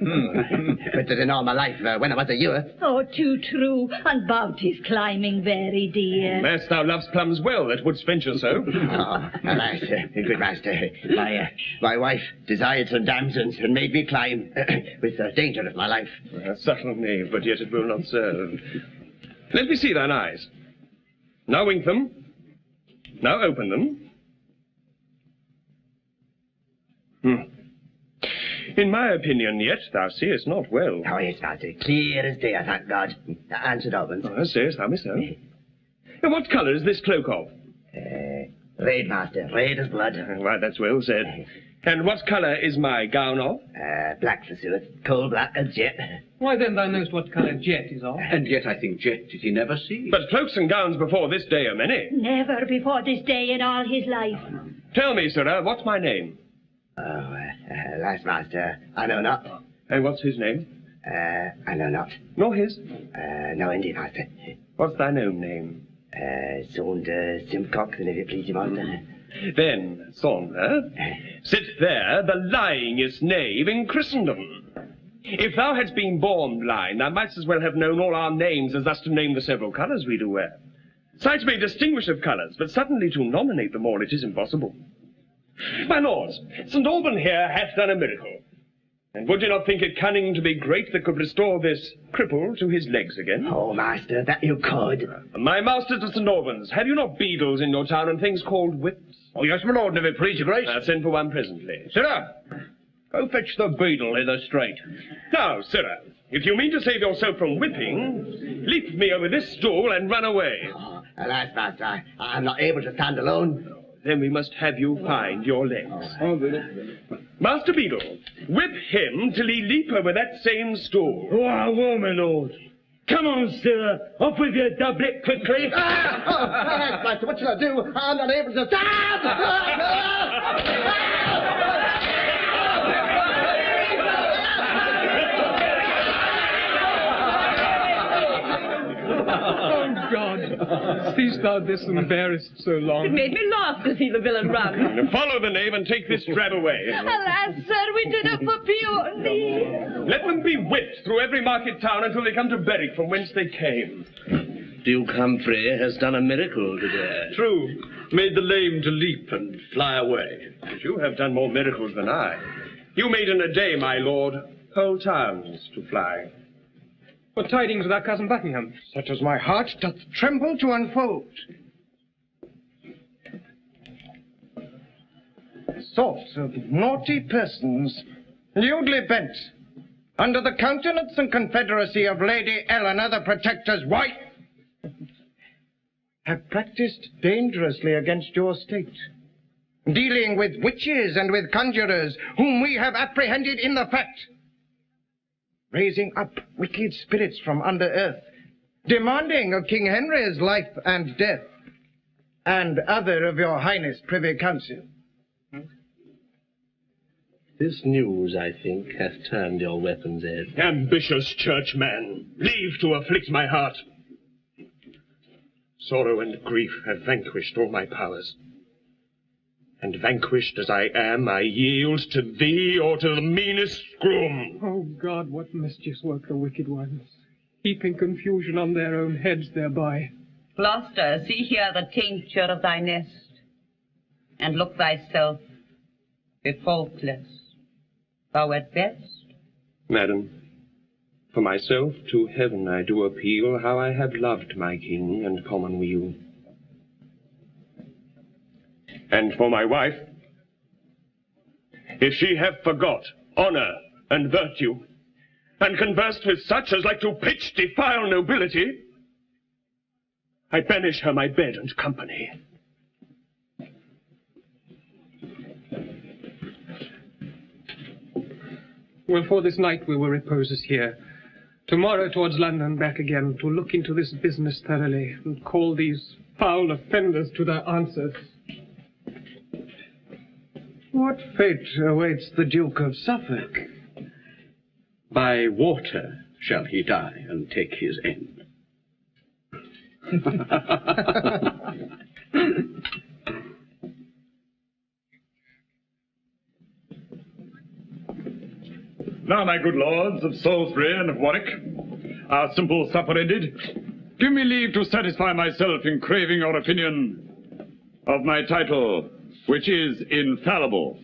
Better than all my life when I was a youth. Oh, too true, and bout his climbing very dear. Mass, thou lovest plums well, that wouldst venture so. Oh, alas, good master, my wife desired some damsons and made me climb, with the danger of my life. A subtle knave, but yet it will not serve. Let me see thine eyes. Now wink them. Now open them. In my opinion, yet thou seest not well. Oh, yes, master. Clear as day, thank God. Answered Albans. Sayest thou me so? And what colour is this cloak of? Red, master. Red as blood. Why, that's well said. And what colour is my gown of? Black, forsooth. Coal black as jet. Why, then thou knowest what colour jet is of. And yet I think jet did he never see. But cloaks and gowns before this day are many. Never before this day in all his life. Tell me, sirrah, what's my name? Oh, alas, master, I know not. And what's his name? I know not. Nor his? No, indeed, master. What's thine own name? Saunders Simcox, and if it please you, master. Then, Saunders, sit there, the lyingest knave in Christendom. If thou hadst been born blind, thou mightst as well have known all our names as thus to name the several colours we do wear. Sight may distinguish of colours, but suddenly to nominate them all, it is impossible. My lords, St. Alban here hath done a miracle. And would you not think it cunning to be great that could restore this cripple to his legs again? Oh, master, that you could. My masters of St. Albans, have you not beadles in your town and things called whips? Oh, yes, my lord, and if it please your grace. I'll send for one presently. Sirrah, go fetch the beadle hither straight. Now, sirrah, if you mean to save yourself from whipping, leap me over this stool and run away. Oh, alas, master, I'm not able to stand alone. Then we must have you find your legs. Master Beadle, whip him till he leap over that same stool. What a woman, Lord. Come on, sirrah. Off with your doublet quickly. Alas, master, what shall I do? I'm not able to stand! Oh, God. Cease thou this and bearest so long. It made me laugh to see the villain run. Now follow the knave and take this drab away. Alas, sir, we did it for Peony. Let them be whipped through every market town until they come to Berwick, from whence they came. Duke Humphrey has done a miracle today. True. Made the lame to leap and fly away. But you have done more miracles than I. You made in a day, my lord, whole towns to fly. What tidings of our cousin Buckingham? Such as my heart doth tremble to unfold. Thoughts of naughty persons, lewdly bent, under the countenance and confederacy of Lady Eleanor, the Protector's wife, have practiced dangerously against your state, dealing with witches and with conjurers, whom we have apprehended in the fact, raising up wicked spirits from under earth, demanding of King Henry's life and death, and other of your highness privy council. This news, I think, hath turned your weapon's edge. Ambitious churchman, leave to afflict my heart. Sorrow and grief have vanquished all my powers. And vanquished as I am, I yield to thee or to the meanest groom. Oh, God, what mischiefs work the wicked ones, heaping confusion on their own heads thereby. Gloucester, see here the tincture of thy nest, and look thyself be faultless, thou at best. Madam, for myself to heaven I do appeal, how I have loved my king and commonweal. And for my wife, if she have forgot honour and virtue, and conversed with such as like to pitch defile nobility, I banish her my bed and company. Well, for this night we will repose us here. Tomorrow towards London back again to look into this business thoroughly and call these foul offenders to their answers. What fate awaits the Duke of Suffolk? By water shall he die and take his end. Now, my good lords of Salisbury and of Warwick, our simple supper ended, give me leave to satisfy myself in craving your opinion of my title, which is infallible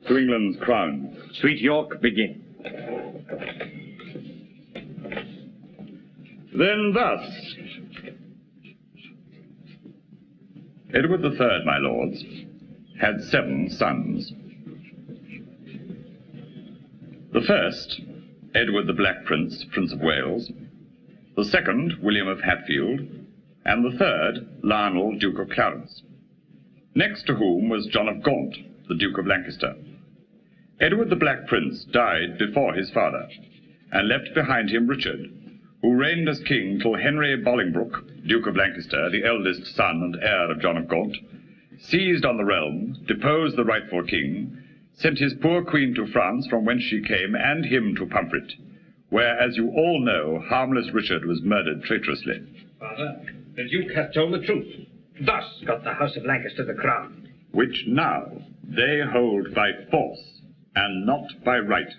to England's crown. Sweet York, begin. Then thus, Edward III, my lords, had 7 sons. The first, Edward the Black Prince, Prince of Wales, the second, William of Hatfield, and the third, Lionel, Duke of Clarence, next to whom was John of Gaunt, the Duke of Lancaster. Edward the Black Prince died before his father, and left behind him Richard, who reigned as king till Henry Bolingbroke, Duke of Lancaster, the eldest son and heir of John of Gaunt, seized on the realm, deposed the rightful king, sent his poor queen to France, from whence she came, and him to Pomfret, where, as you all know, harmless Richard was murdered traitorously. Father, the Duke hath told the truth. Thus got the House of Lancaster the crown. Which now they hold by force, and not by right.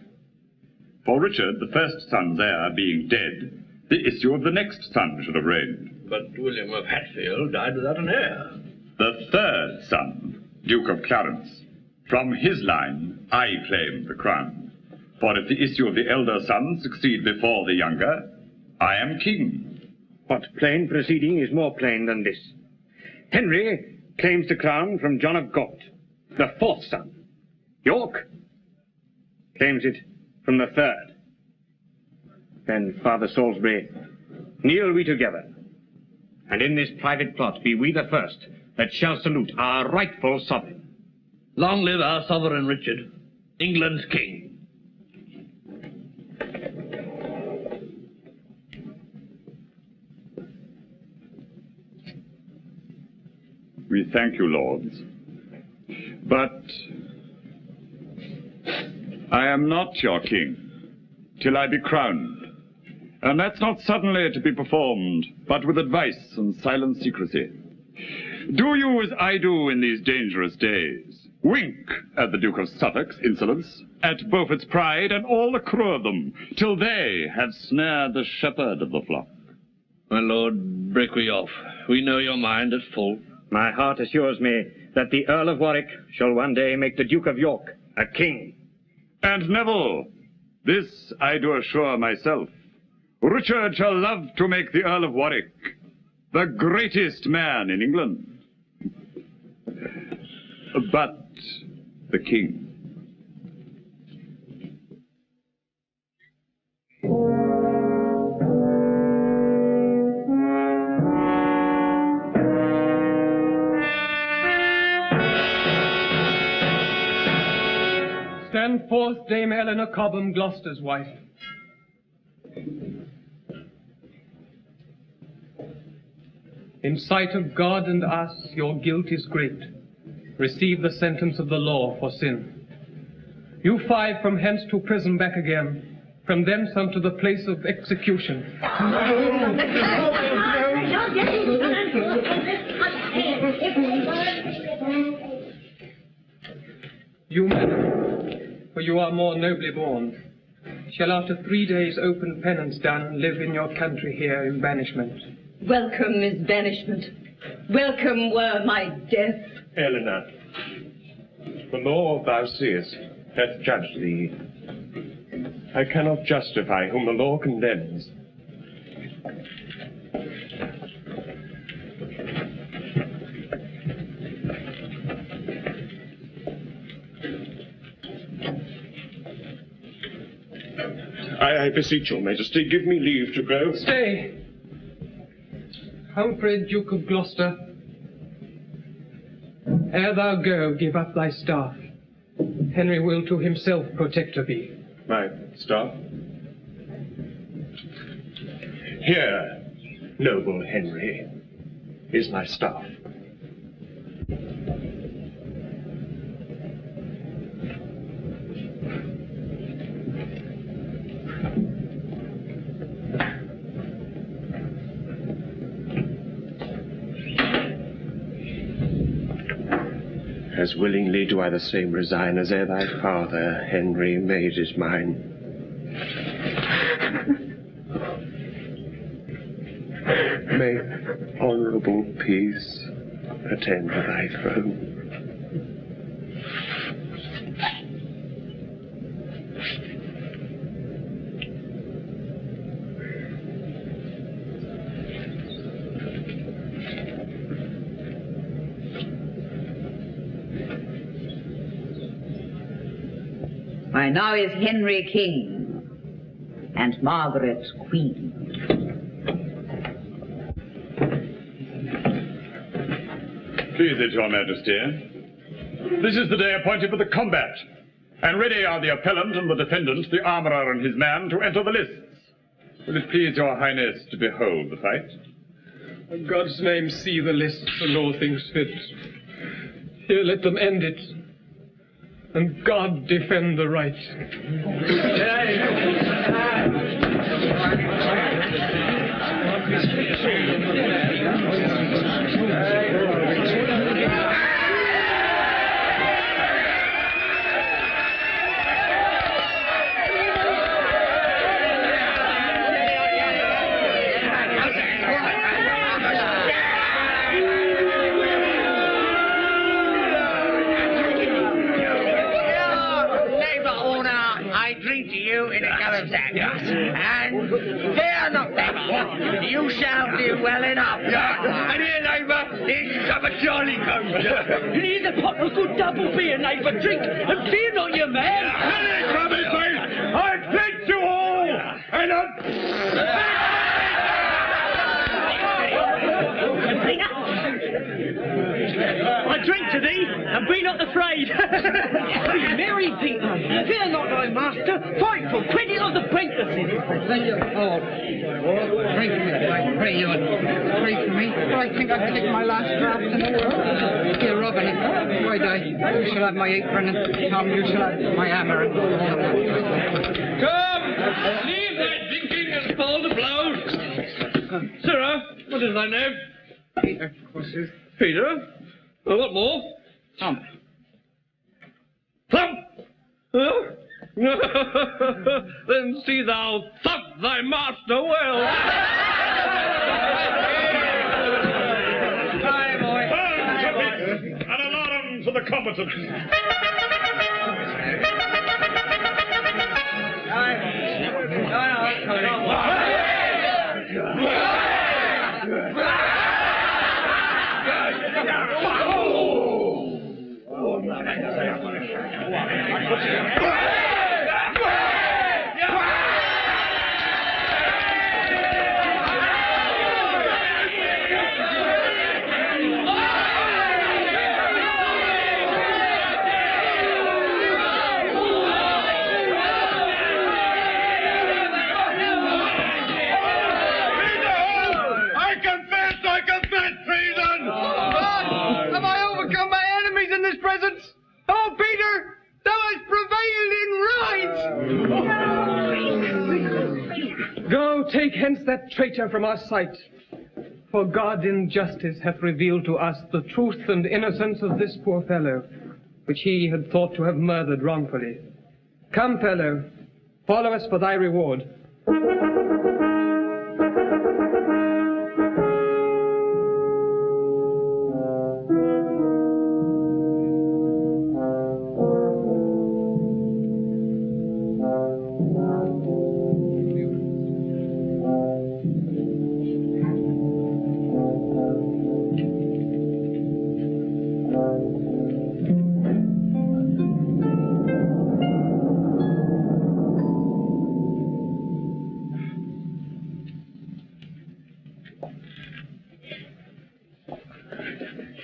For Richard, the first son's heir, being dead, the issue of the next son should have reigned. But William of Hatfield died without an heir. The third son, Duke of Clarence, from his line I claim the crown. For if the issue of the elder son succeed before the younger, I am king. What plain proceeding is more plain than this? Henry claims the crown from John of Gaunt, the 4th son. York claims it from the 3rd. Then, Father Salisbury, kneel we together, and in this private plot be we the first that shall salute our rightful sovereign. Long live our sovereign Richard, England's king. We thank you, lords. But I am not your king till I be crowned. And that's not suddenly to be performed, but with advice and silent secrecy. Do you as I do in these dangerous days. Wink at the Duke of Suffolk's insolence, at Beaufort's pride, and all the crew of them, till they have snared the shepherd of the flock. My lord, break we off. We know your mind at full. My heart assures me that the Earl of Warwick shall one day make the Duke of York a king. And Neville, this I do assure myself, Richard shall love to make the Earl of Warwick the greatest man in England. But the king. Stand forth, Dame Eleanor Cobham, Gloucester's wife. In sight of God and us, your guilt is great. Receive the sentence of the law for sin. You 5 from hence to prison back again, from thence unto the place of execution. You, madam, for you are more nobly born, shall after 3 days open penance done, live in your country here in banishment. Welcome is banishment. Welcome were my death. Eleanor, the law, thou seest, hath judged thee. I cannot justify whom the law condemns. I beseech your majesty, give me leave to go. Stay! Humphrey, Duke of Gloucester, ere thou go, give up thy staff. Henry will to himself protector be. My staff? Here, noble Henry, is my staff. As willingly do I the same resign as ere thy father, Henry, made it mine. May honourable peace attend thy throne. Why, now is Henry king, and Margaret queen. Please it, your majesty. This is the day appointed for the combat, and ready are the appellant and the defendant, the armourer and his man, to enter the lists. Will it please your highness to behold the fight? In God's name, see the lists and all things fit. Here, let them end it. And God defend the right. And fear not, neighbour, you shall do well enough. And here, neighbour, here's some of Charlie comes. And here's a pot of good double beer, neighbour. Drink, and fear not, you man. I pledge you all, and I drink to thee, and be not afraid. Be merry, Peter. Fear not thy master. Fight for credit of the prentices. Thank you. Oh, drink for me, I pray you, and pray for me. For I think I've taken my last draught in the world. Here, Robin, why die? You shall have my apron, and Tom, you shall have my hammer. Come, leave thy drinking and fall the blows. Sirrah, what is thy name? Peter, forsooth. Peter? Well, what more? Tom. Thump! Huh? Then see thou thump thy master well. Aye, boy. An alarm to the combatants. Go, take hence that traitor from our sight. For God in justice hath revealed to us the truth and innocence of this poor fellow, which he had thought to have murdered wrongfully. Come, fellow, follow us for thy reward.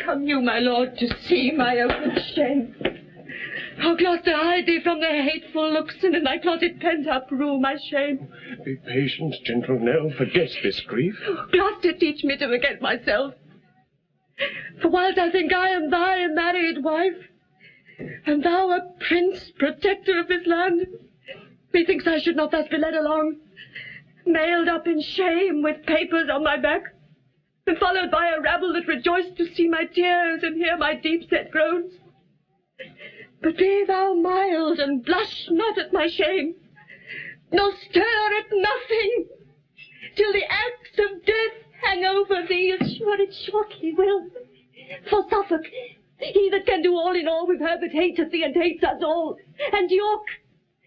Come you, my lord, to see my open shame. Oh, Gloucester, hide thee from their hateful looks, and in thy closet pent up rule my shame. Be patient, gentle Nell, forget this grief. Oh, Gloucester, teach me to forget myself. For whilst I think I am thy married wife, and thou a prince, protector of this land, methinks I should not thus be led along, nailed up in shame with papers on my back, and followed by a rabble that rejoiced to see my tears and hear my deep-set groans. But be thou mild, and blush not at my shame. nor stir at nothing, till the axe of death hang over thee, as sure it shortly will. For Suffolk, he that can do all in all with her that hateth thee and hates us all, and York,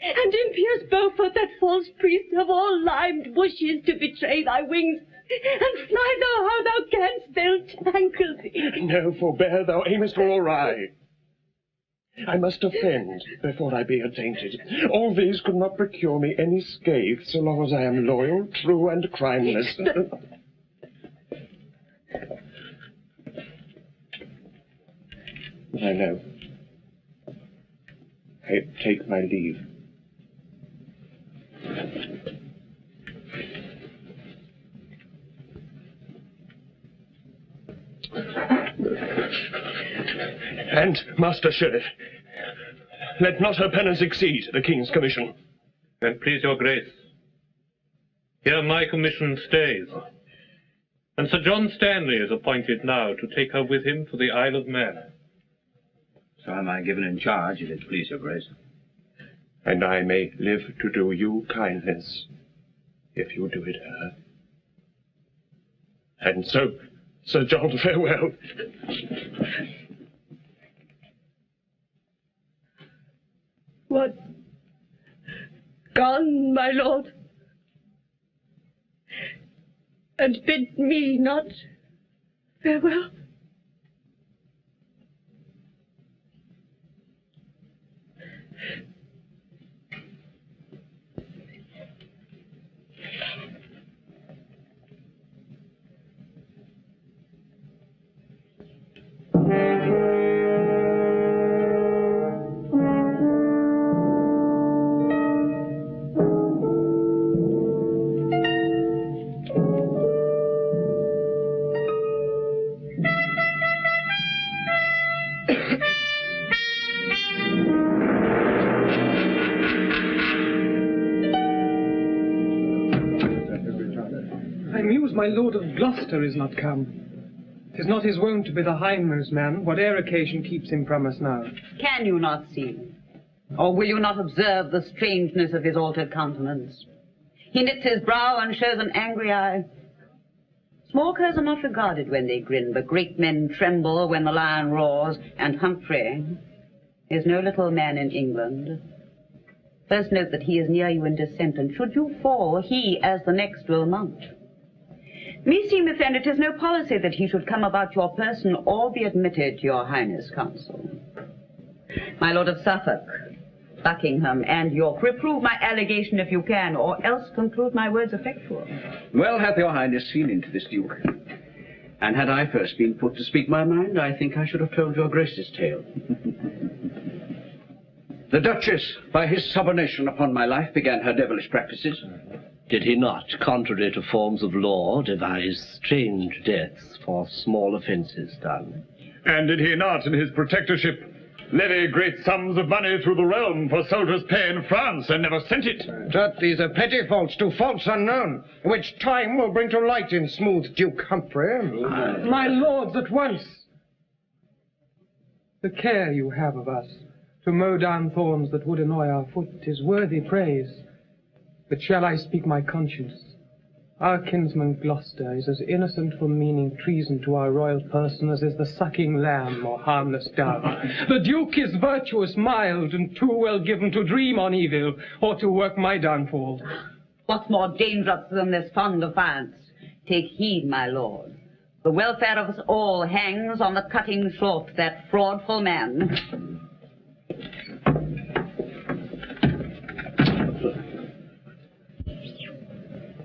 and impious Beaufort, that false priest, have all limed bushes to betray thy wings, and fly thou how thou canst, they'll tangle thee. No, forbear, thou aimest all awry. I must offend before I be attainted. All these could not procure me any scathe so long as I am loyal, true, and crimeless. I know. I take my leave. And, Master Sheriff, let not her penance exceed the King's commission. And please your grace, here my commission stays, and Sir John Stanley is appointed now to take her with him to the Isle of Man. So am I given in charge, if it please your grace. And I may live to do you kindness, if you do it her. And so, Sir John, farewell. What? Gone, my lord? And bid me not farewell? My Lord of Gloucester is not come. 'Tis not his wont to be the hindmost man, whate'er occasion keeps him from us now. Can you not see? Or will you not observe the strangeness of his altered countenance? He knits his brow and shows an angry eye. Small curs are not regarded when they grin, but great men tremble when the lion roars, and Humphrey is no little man in England. First note that he is near you in descent, and should you fall, he as the next will mount. Meseemeth, then, it is no policy that he should come about your person or be admitted to your highness' council. My lord of Suffolk, Buckingham, and York, reprove my allegation if you can, or else conclude my words effectual. Well hath your highness seen into this, Duke. And had I first been put to speak my mind, I think I should have told your grace's tale. The Duchess, by his subornation upon my life, began her devilish practices. Did he not, contrary to forms of law, devise strange deaths for small offences done? And did he not, in his protectorship, levy great sums of money through the realm for soldiers' pay in France, and never sent it? That these are petty faults to faults unknown, which time will bring to light in smooth Duke Humphrey. My lords, at once! The care you have of us, to mow down thorns that would annoy our foot, is worthy praise. But shall I speak my conscience? Our kinsman Gloucester is as innocent from meaning treason to our royal person as is the sucking lamb or harmless dove. The Duke is virtuous, mild, and too well given to dream on evil or to work my downfall. What's more dangerous than this fond defiance? Take heed, my lord. The welfare of us all hangs on the cutting short that fraudful man.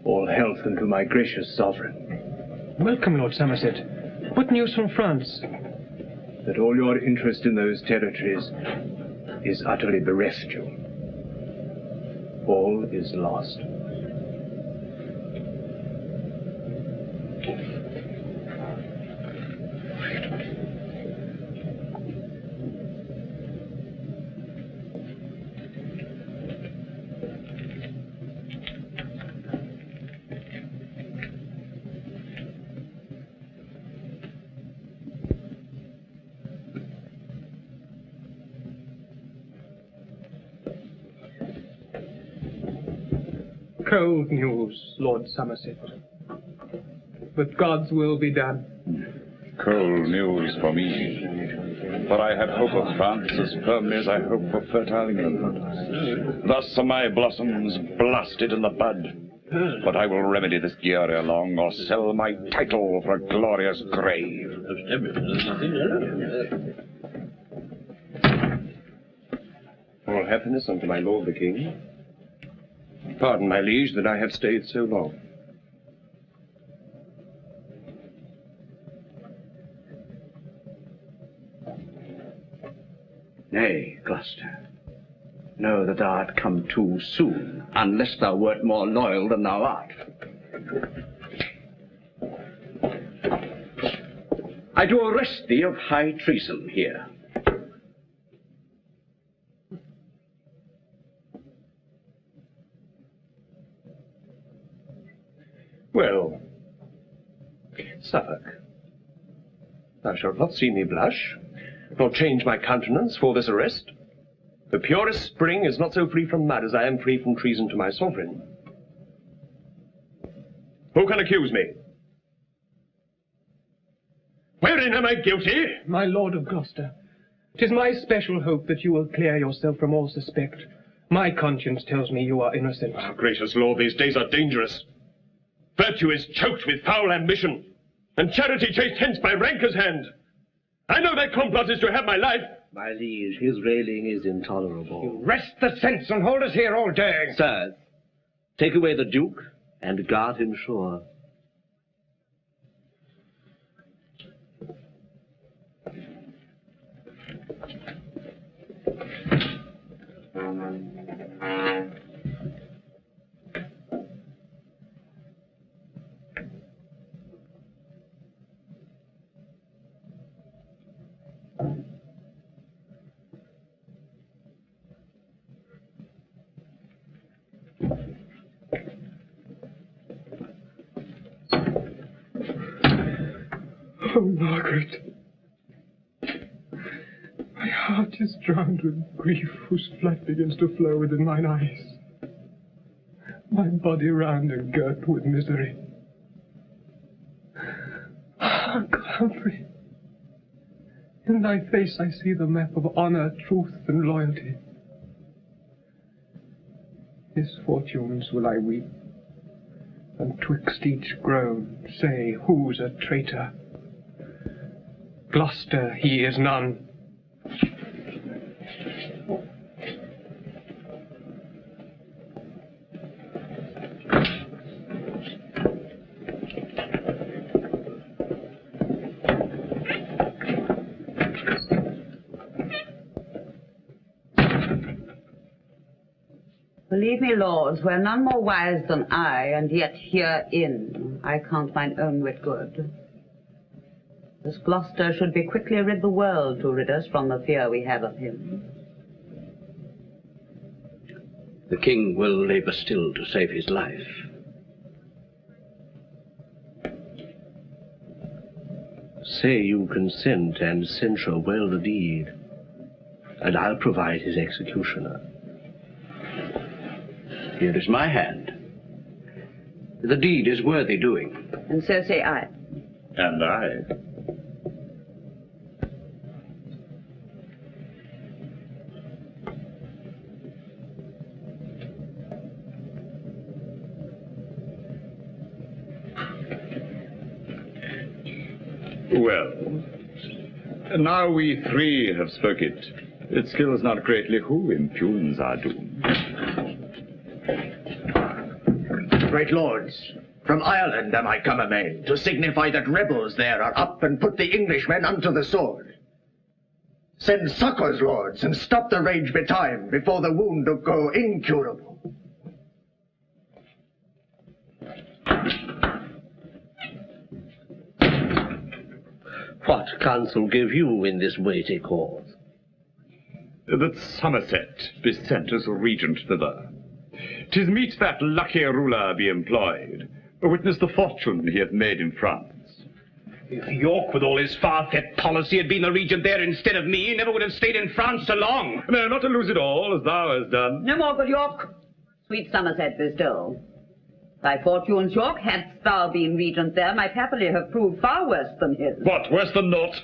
All health unto my gracious sovereign. Welcome, Lord Somerset. What news from France? That all your interest in those territories is utterly bereft you. All is lost. Cold news, Lord Somerset. But God's will be done. Cold news for me. For I had hope of France as firmly as I hope for fertile England. Thus are my blossoms blasted in the bud. But I will remedy this gear ere long, or sell my title for a glorious grave. All happiness unto my lord the king. Pardon, my liege, that I have stayed so long. Nay, Gloucester, know that thou art come too soon, unless thou wert more loyal than thou art. I do arrest thee of high treason here. Well, Suffolk, thou shalt not see me blush, nor change my countenance for this arrest. The purest spring is not so free from mud as I am free from treason to my sovereign. Who can accuse me? Wherein am I guilty? My lord of Gloucester, 'tis my special hope that you will clear yourself from all suspect. My conscience tells me you are innocent. Oh, gracious lord, these days are dangerous. Virtue is choked with foul ambition, and charity chased hence by rancor's hand. I know that complot is to have my life. My liege, his railing is intolerable. Rest the sense and hold us here all day. Sirs, take away the Duke and guard him sure. Oh, Margaret, my heart is drowned with grief, whose flood begins to flow within mine eyes. My body round and girt with misery. Hark, Humphrey, in thy face I see the map of honour, truth, and loyalty. His fortunes will I weep, and twixt each groan say, who's a traitor? Gloucester, he is none. Believe me, lords, were none more wise than I, and yet herein I count mine own wit good. This Gloucester should be quickly rid the world to rid us from the fear we have of him. The king will labour still to save his life. Say you consent and censure well the deed, and I'll provide his executioner. Here is my hand. The deed is worthy doing. And so say I. And I. Well, now we three have spoke it skills not greatly who impugns our doom. Great lords, from Ireland am I come amain, to signify that rebels there are up and put the Englishmen unto the sword. Send succours, lords, and stop the rage betime, before the wound do go incurable. What counsel give you in this weighty cause? That Somerset be sent as regent thither. 'Tis meet that lucky ruler be employed, witness the fortune he hath made in France. If York, with all his far-set policy, had been the regent there instead of me, never would have stayed in France so long. No, not to lose it all, as thou hast done. No more, good York. Sweet Somerset be still. Thy fortunes, York, hadst thou been regent there, might happily have proved far worse than his. What, worse than naught?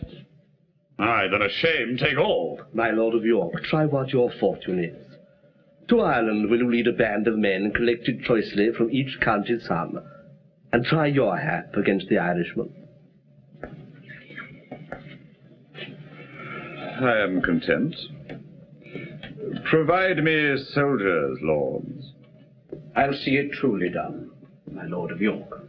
Aye, then a shame take all. My lord of York, try what your fortune is. To Ireland will you lead a band of men collected choicely from each county's son, and try your hap against the Irishman. I am content. Provide me soldiers, lords. I'll see it truly done, my lord of York.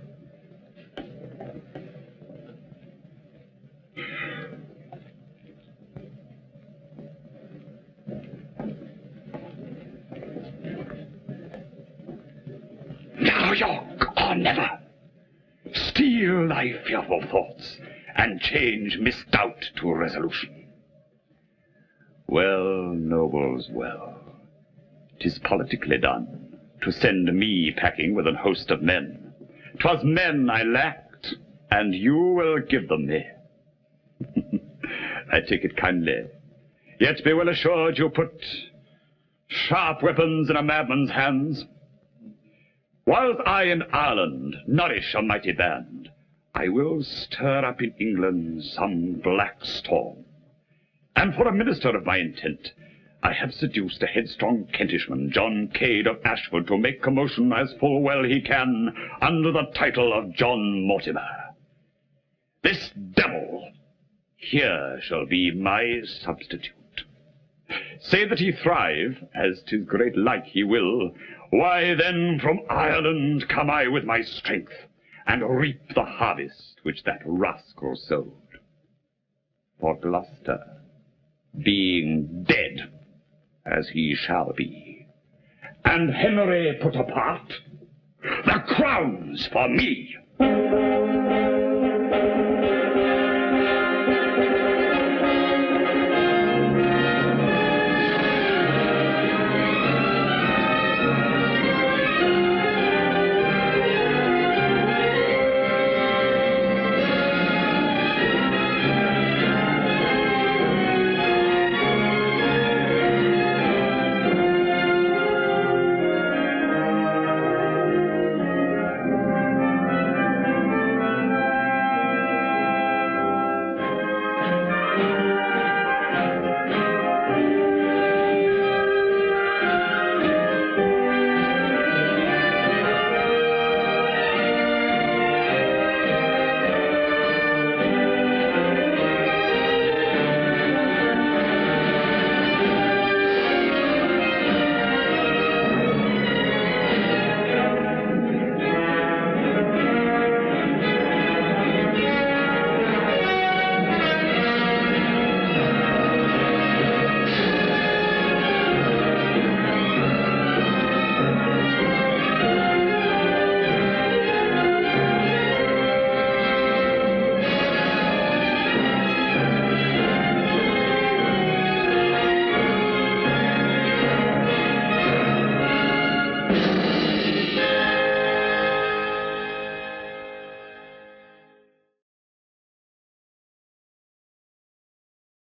Now, York, or never. Steel thy fearful thoughts, and change misdoubt to resolution. Well, nobles, well. 'Tis politically done, to send me packing with an host of men. 'Twas men I lacked, and you will give them me. I take it kindly, yet be well assured you put sharp weapons in a madman's hands. Whilst I in Ireland nourish a mighty band, I will stir up in England some black storm. And for a minister of my intent, I have seduced a headstrong Kentishman, John Cade of Ashford, to make commotion as full well he can under the title of John Mortimer. This devil here shall be my substitute. Say that he thrive, as 'tis great like he will, why then from Ireland come I with my strength, and reap the harvest which that rascal sowed. For Gloucester, being dead, as he shall be, and Henry put apart, the crown's for me.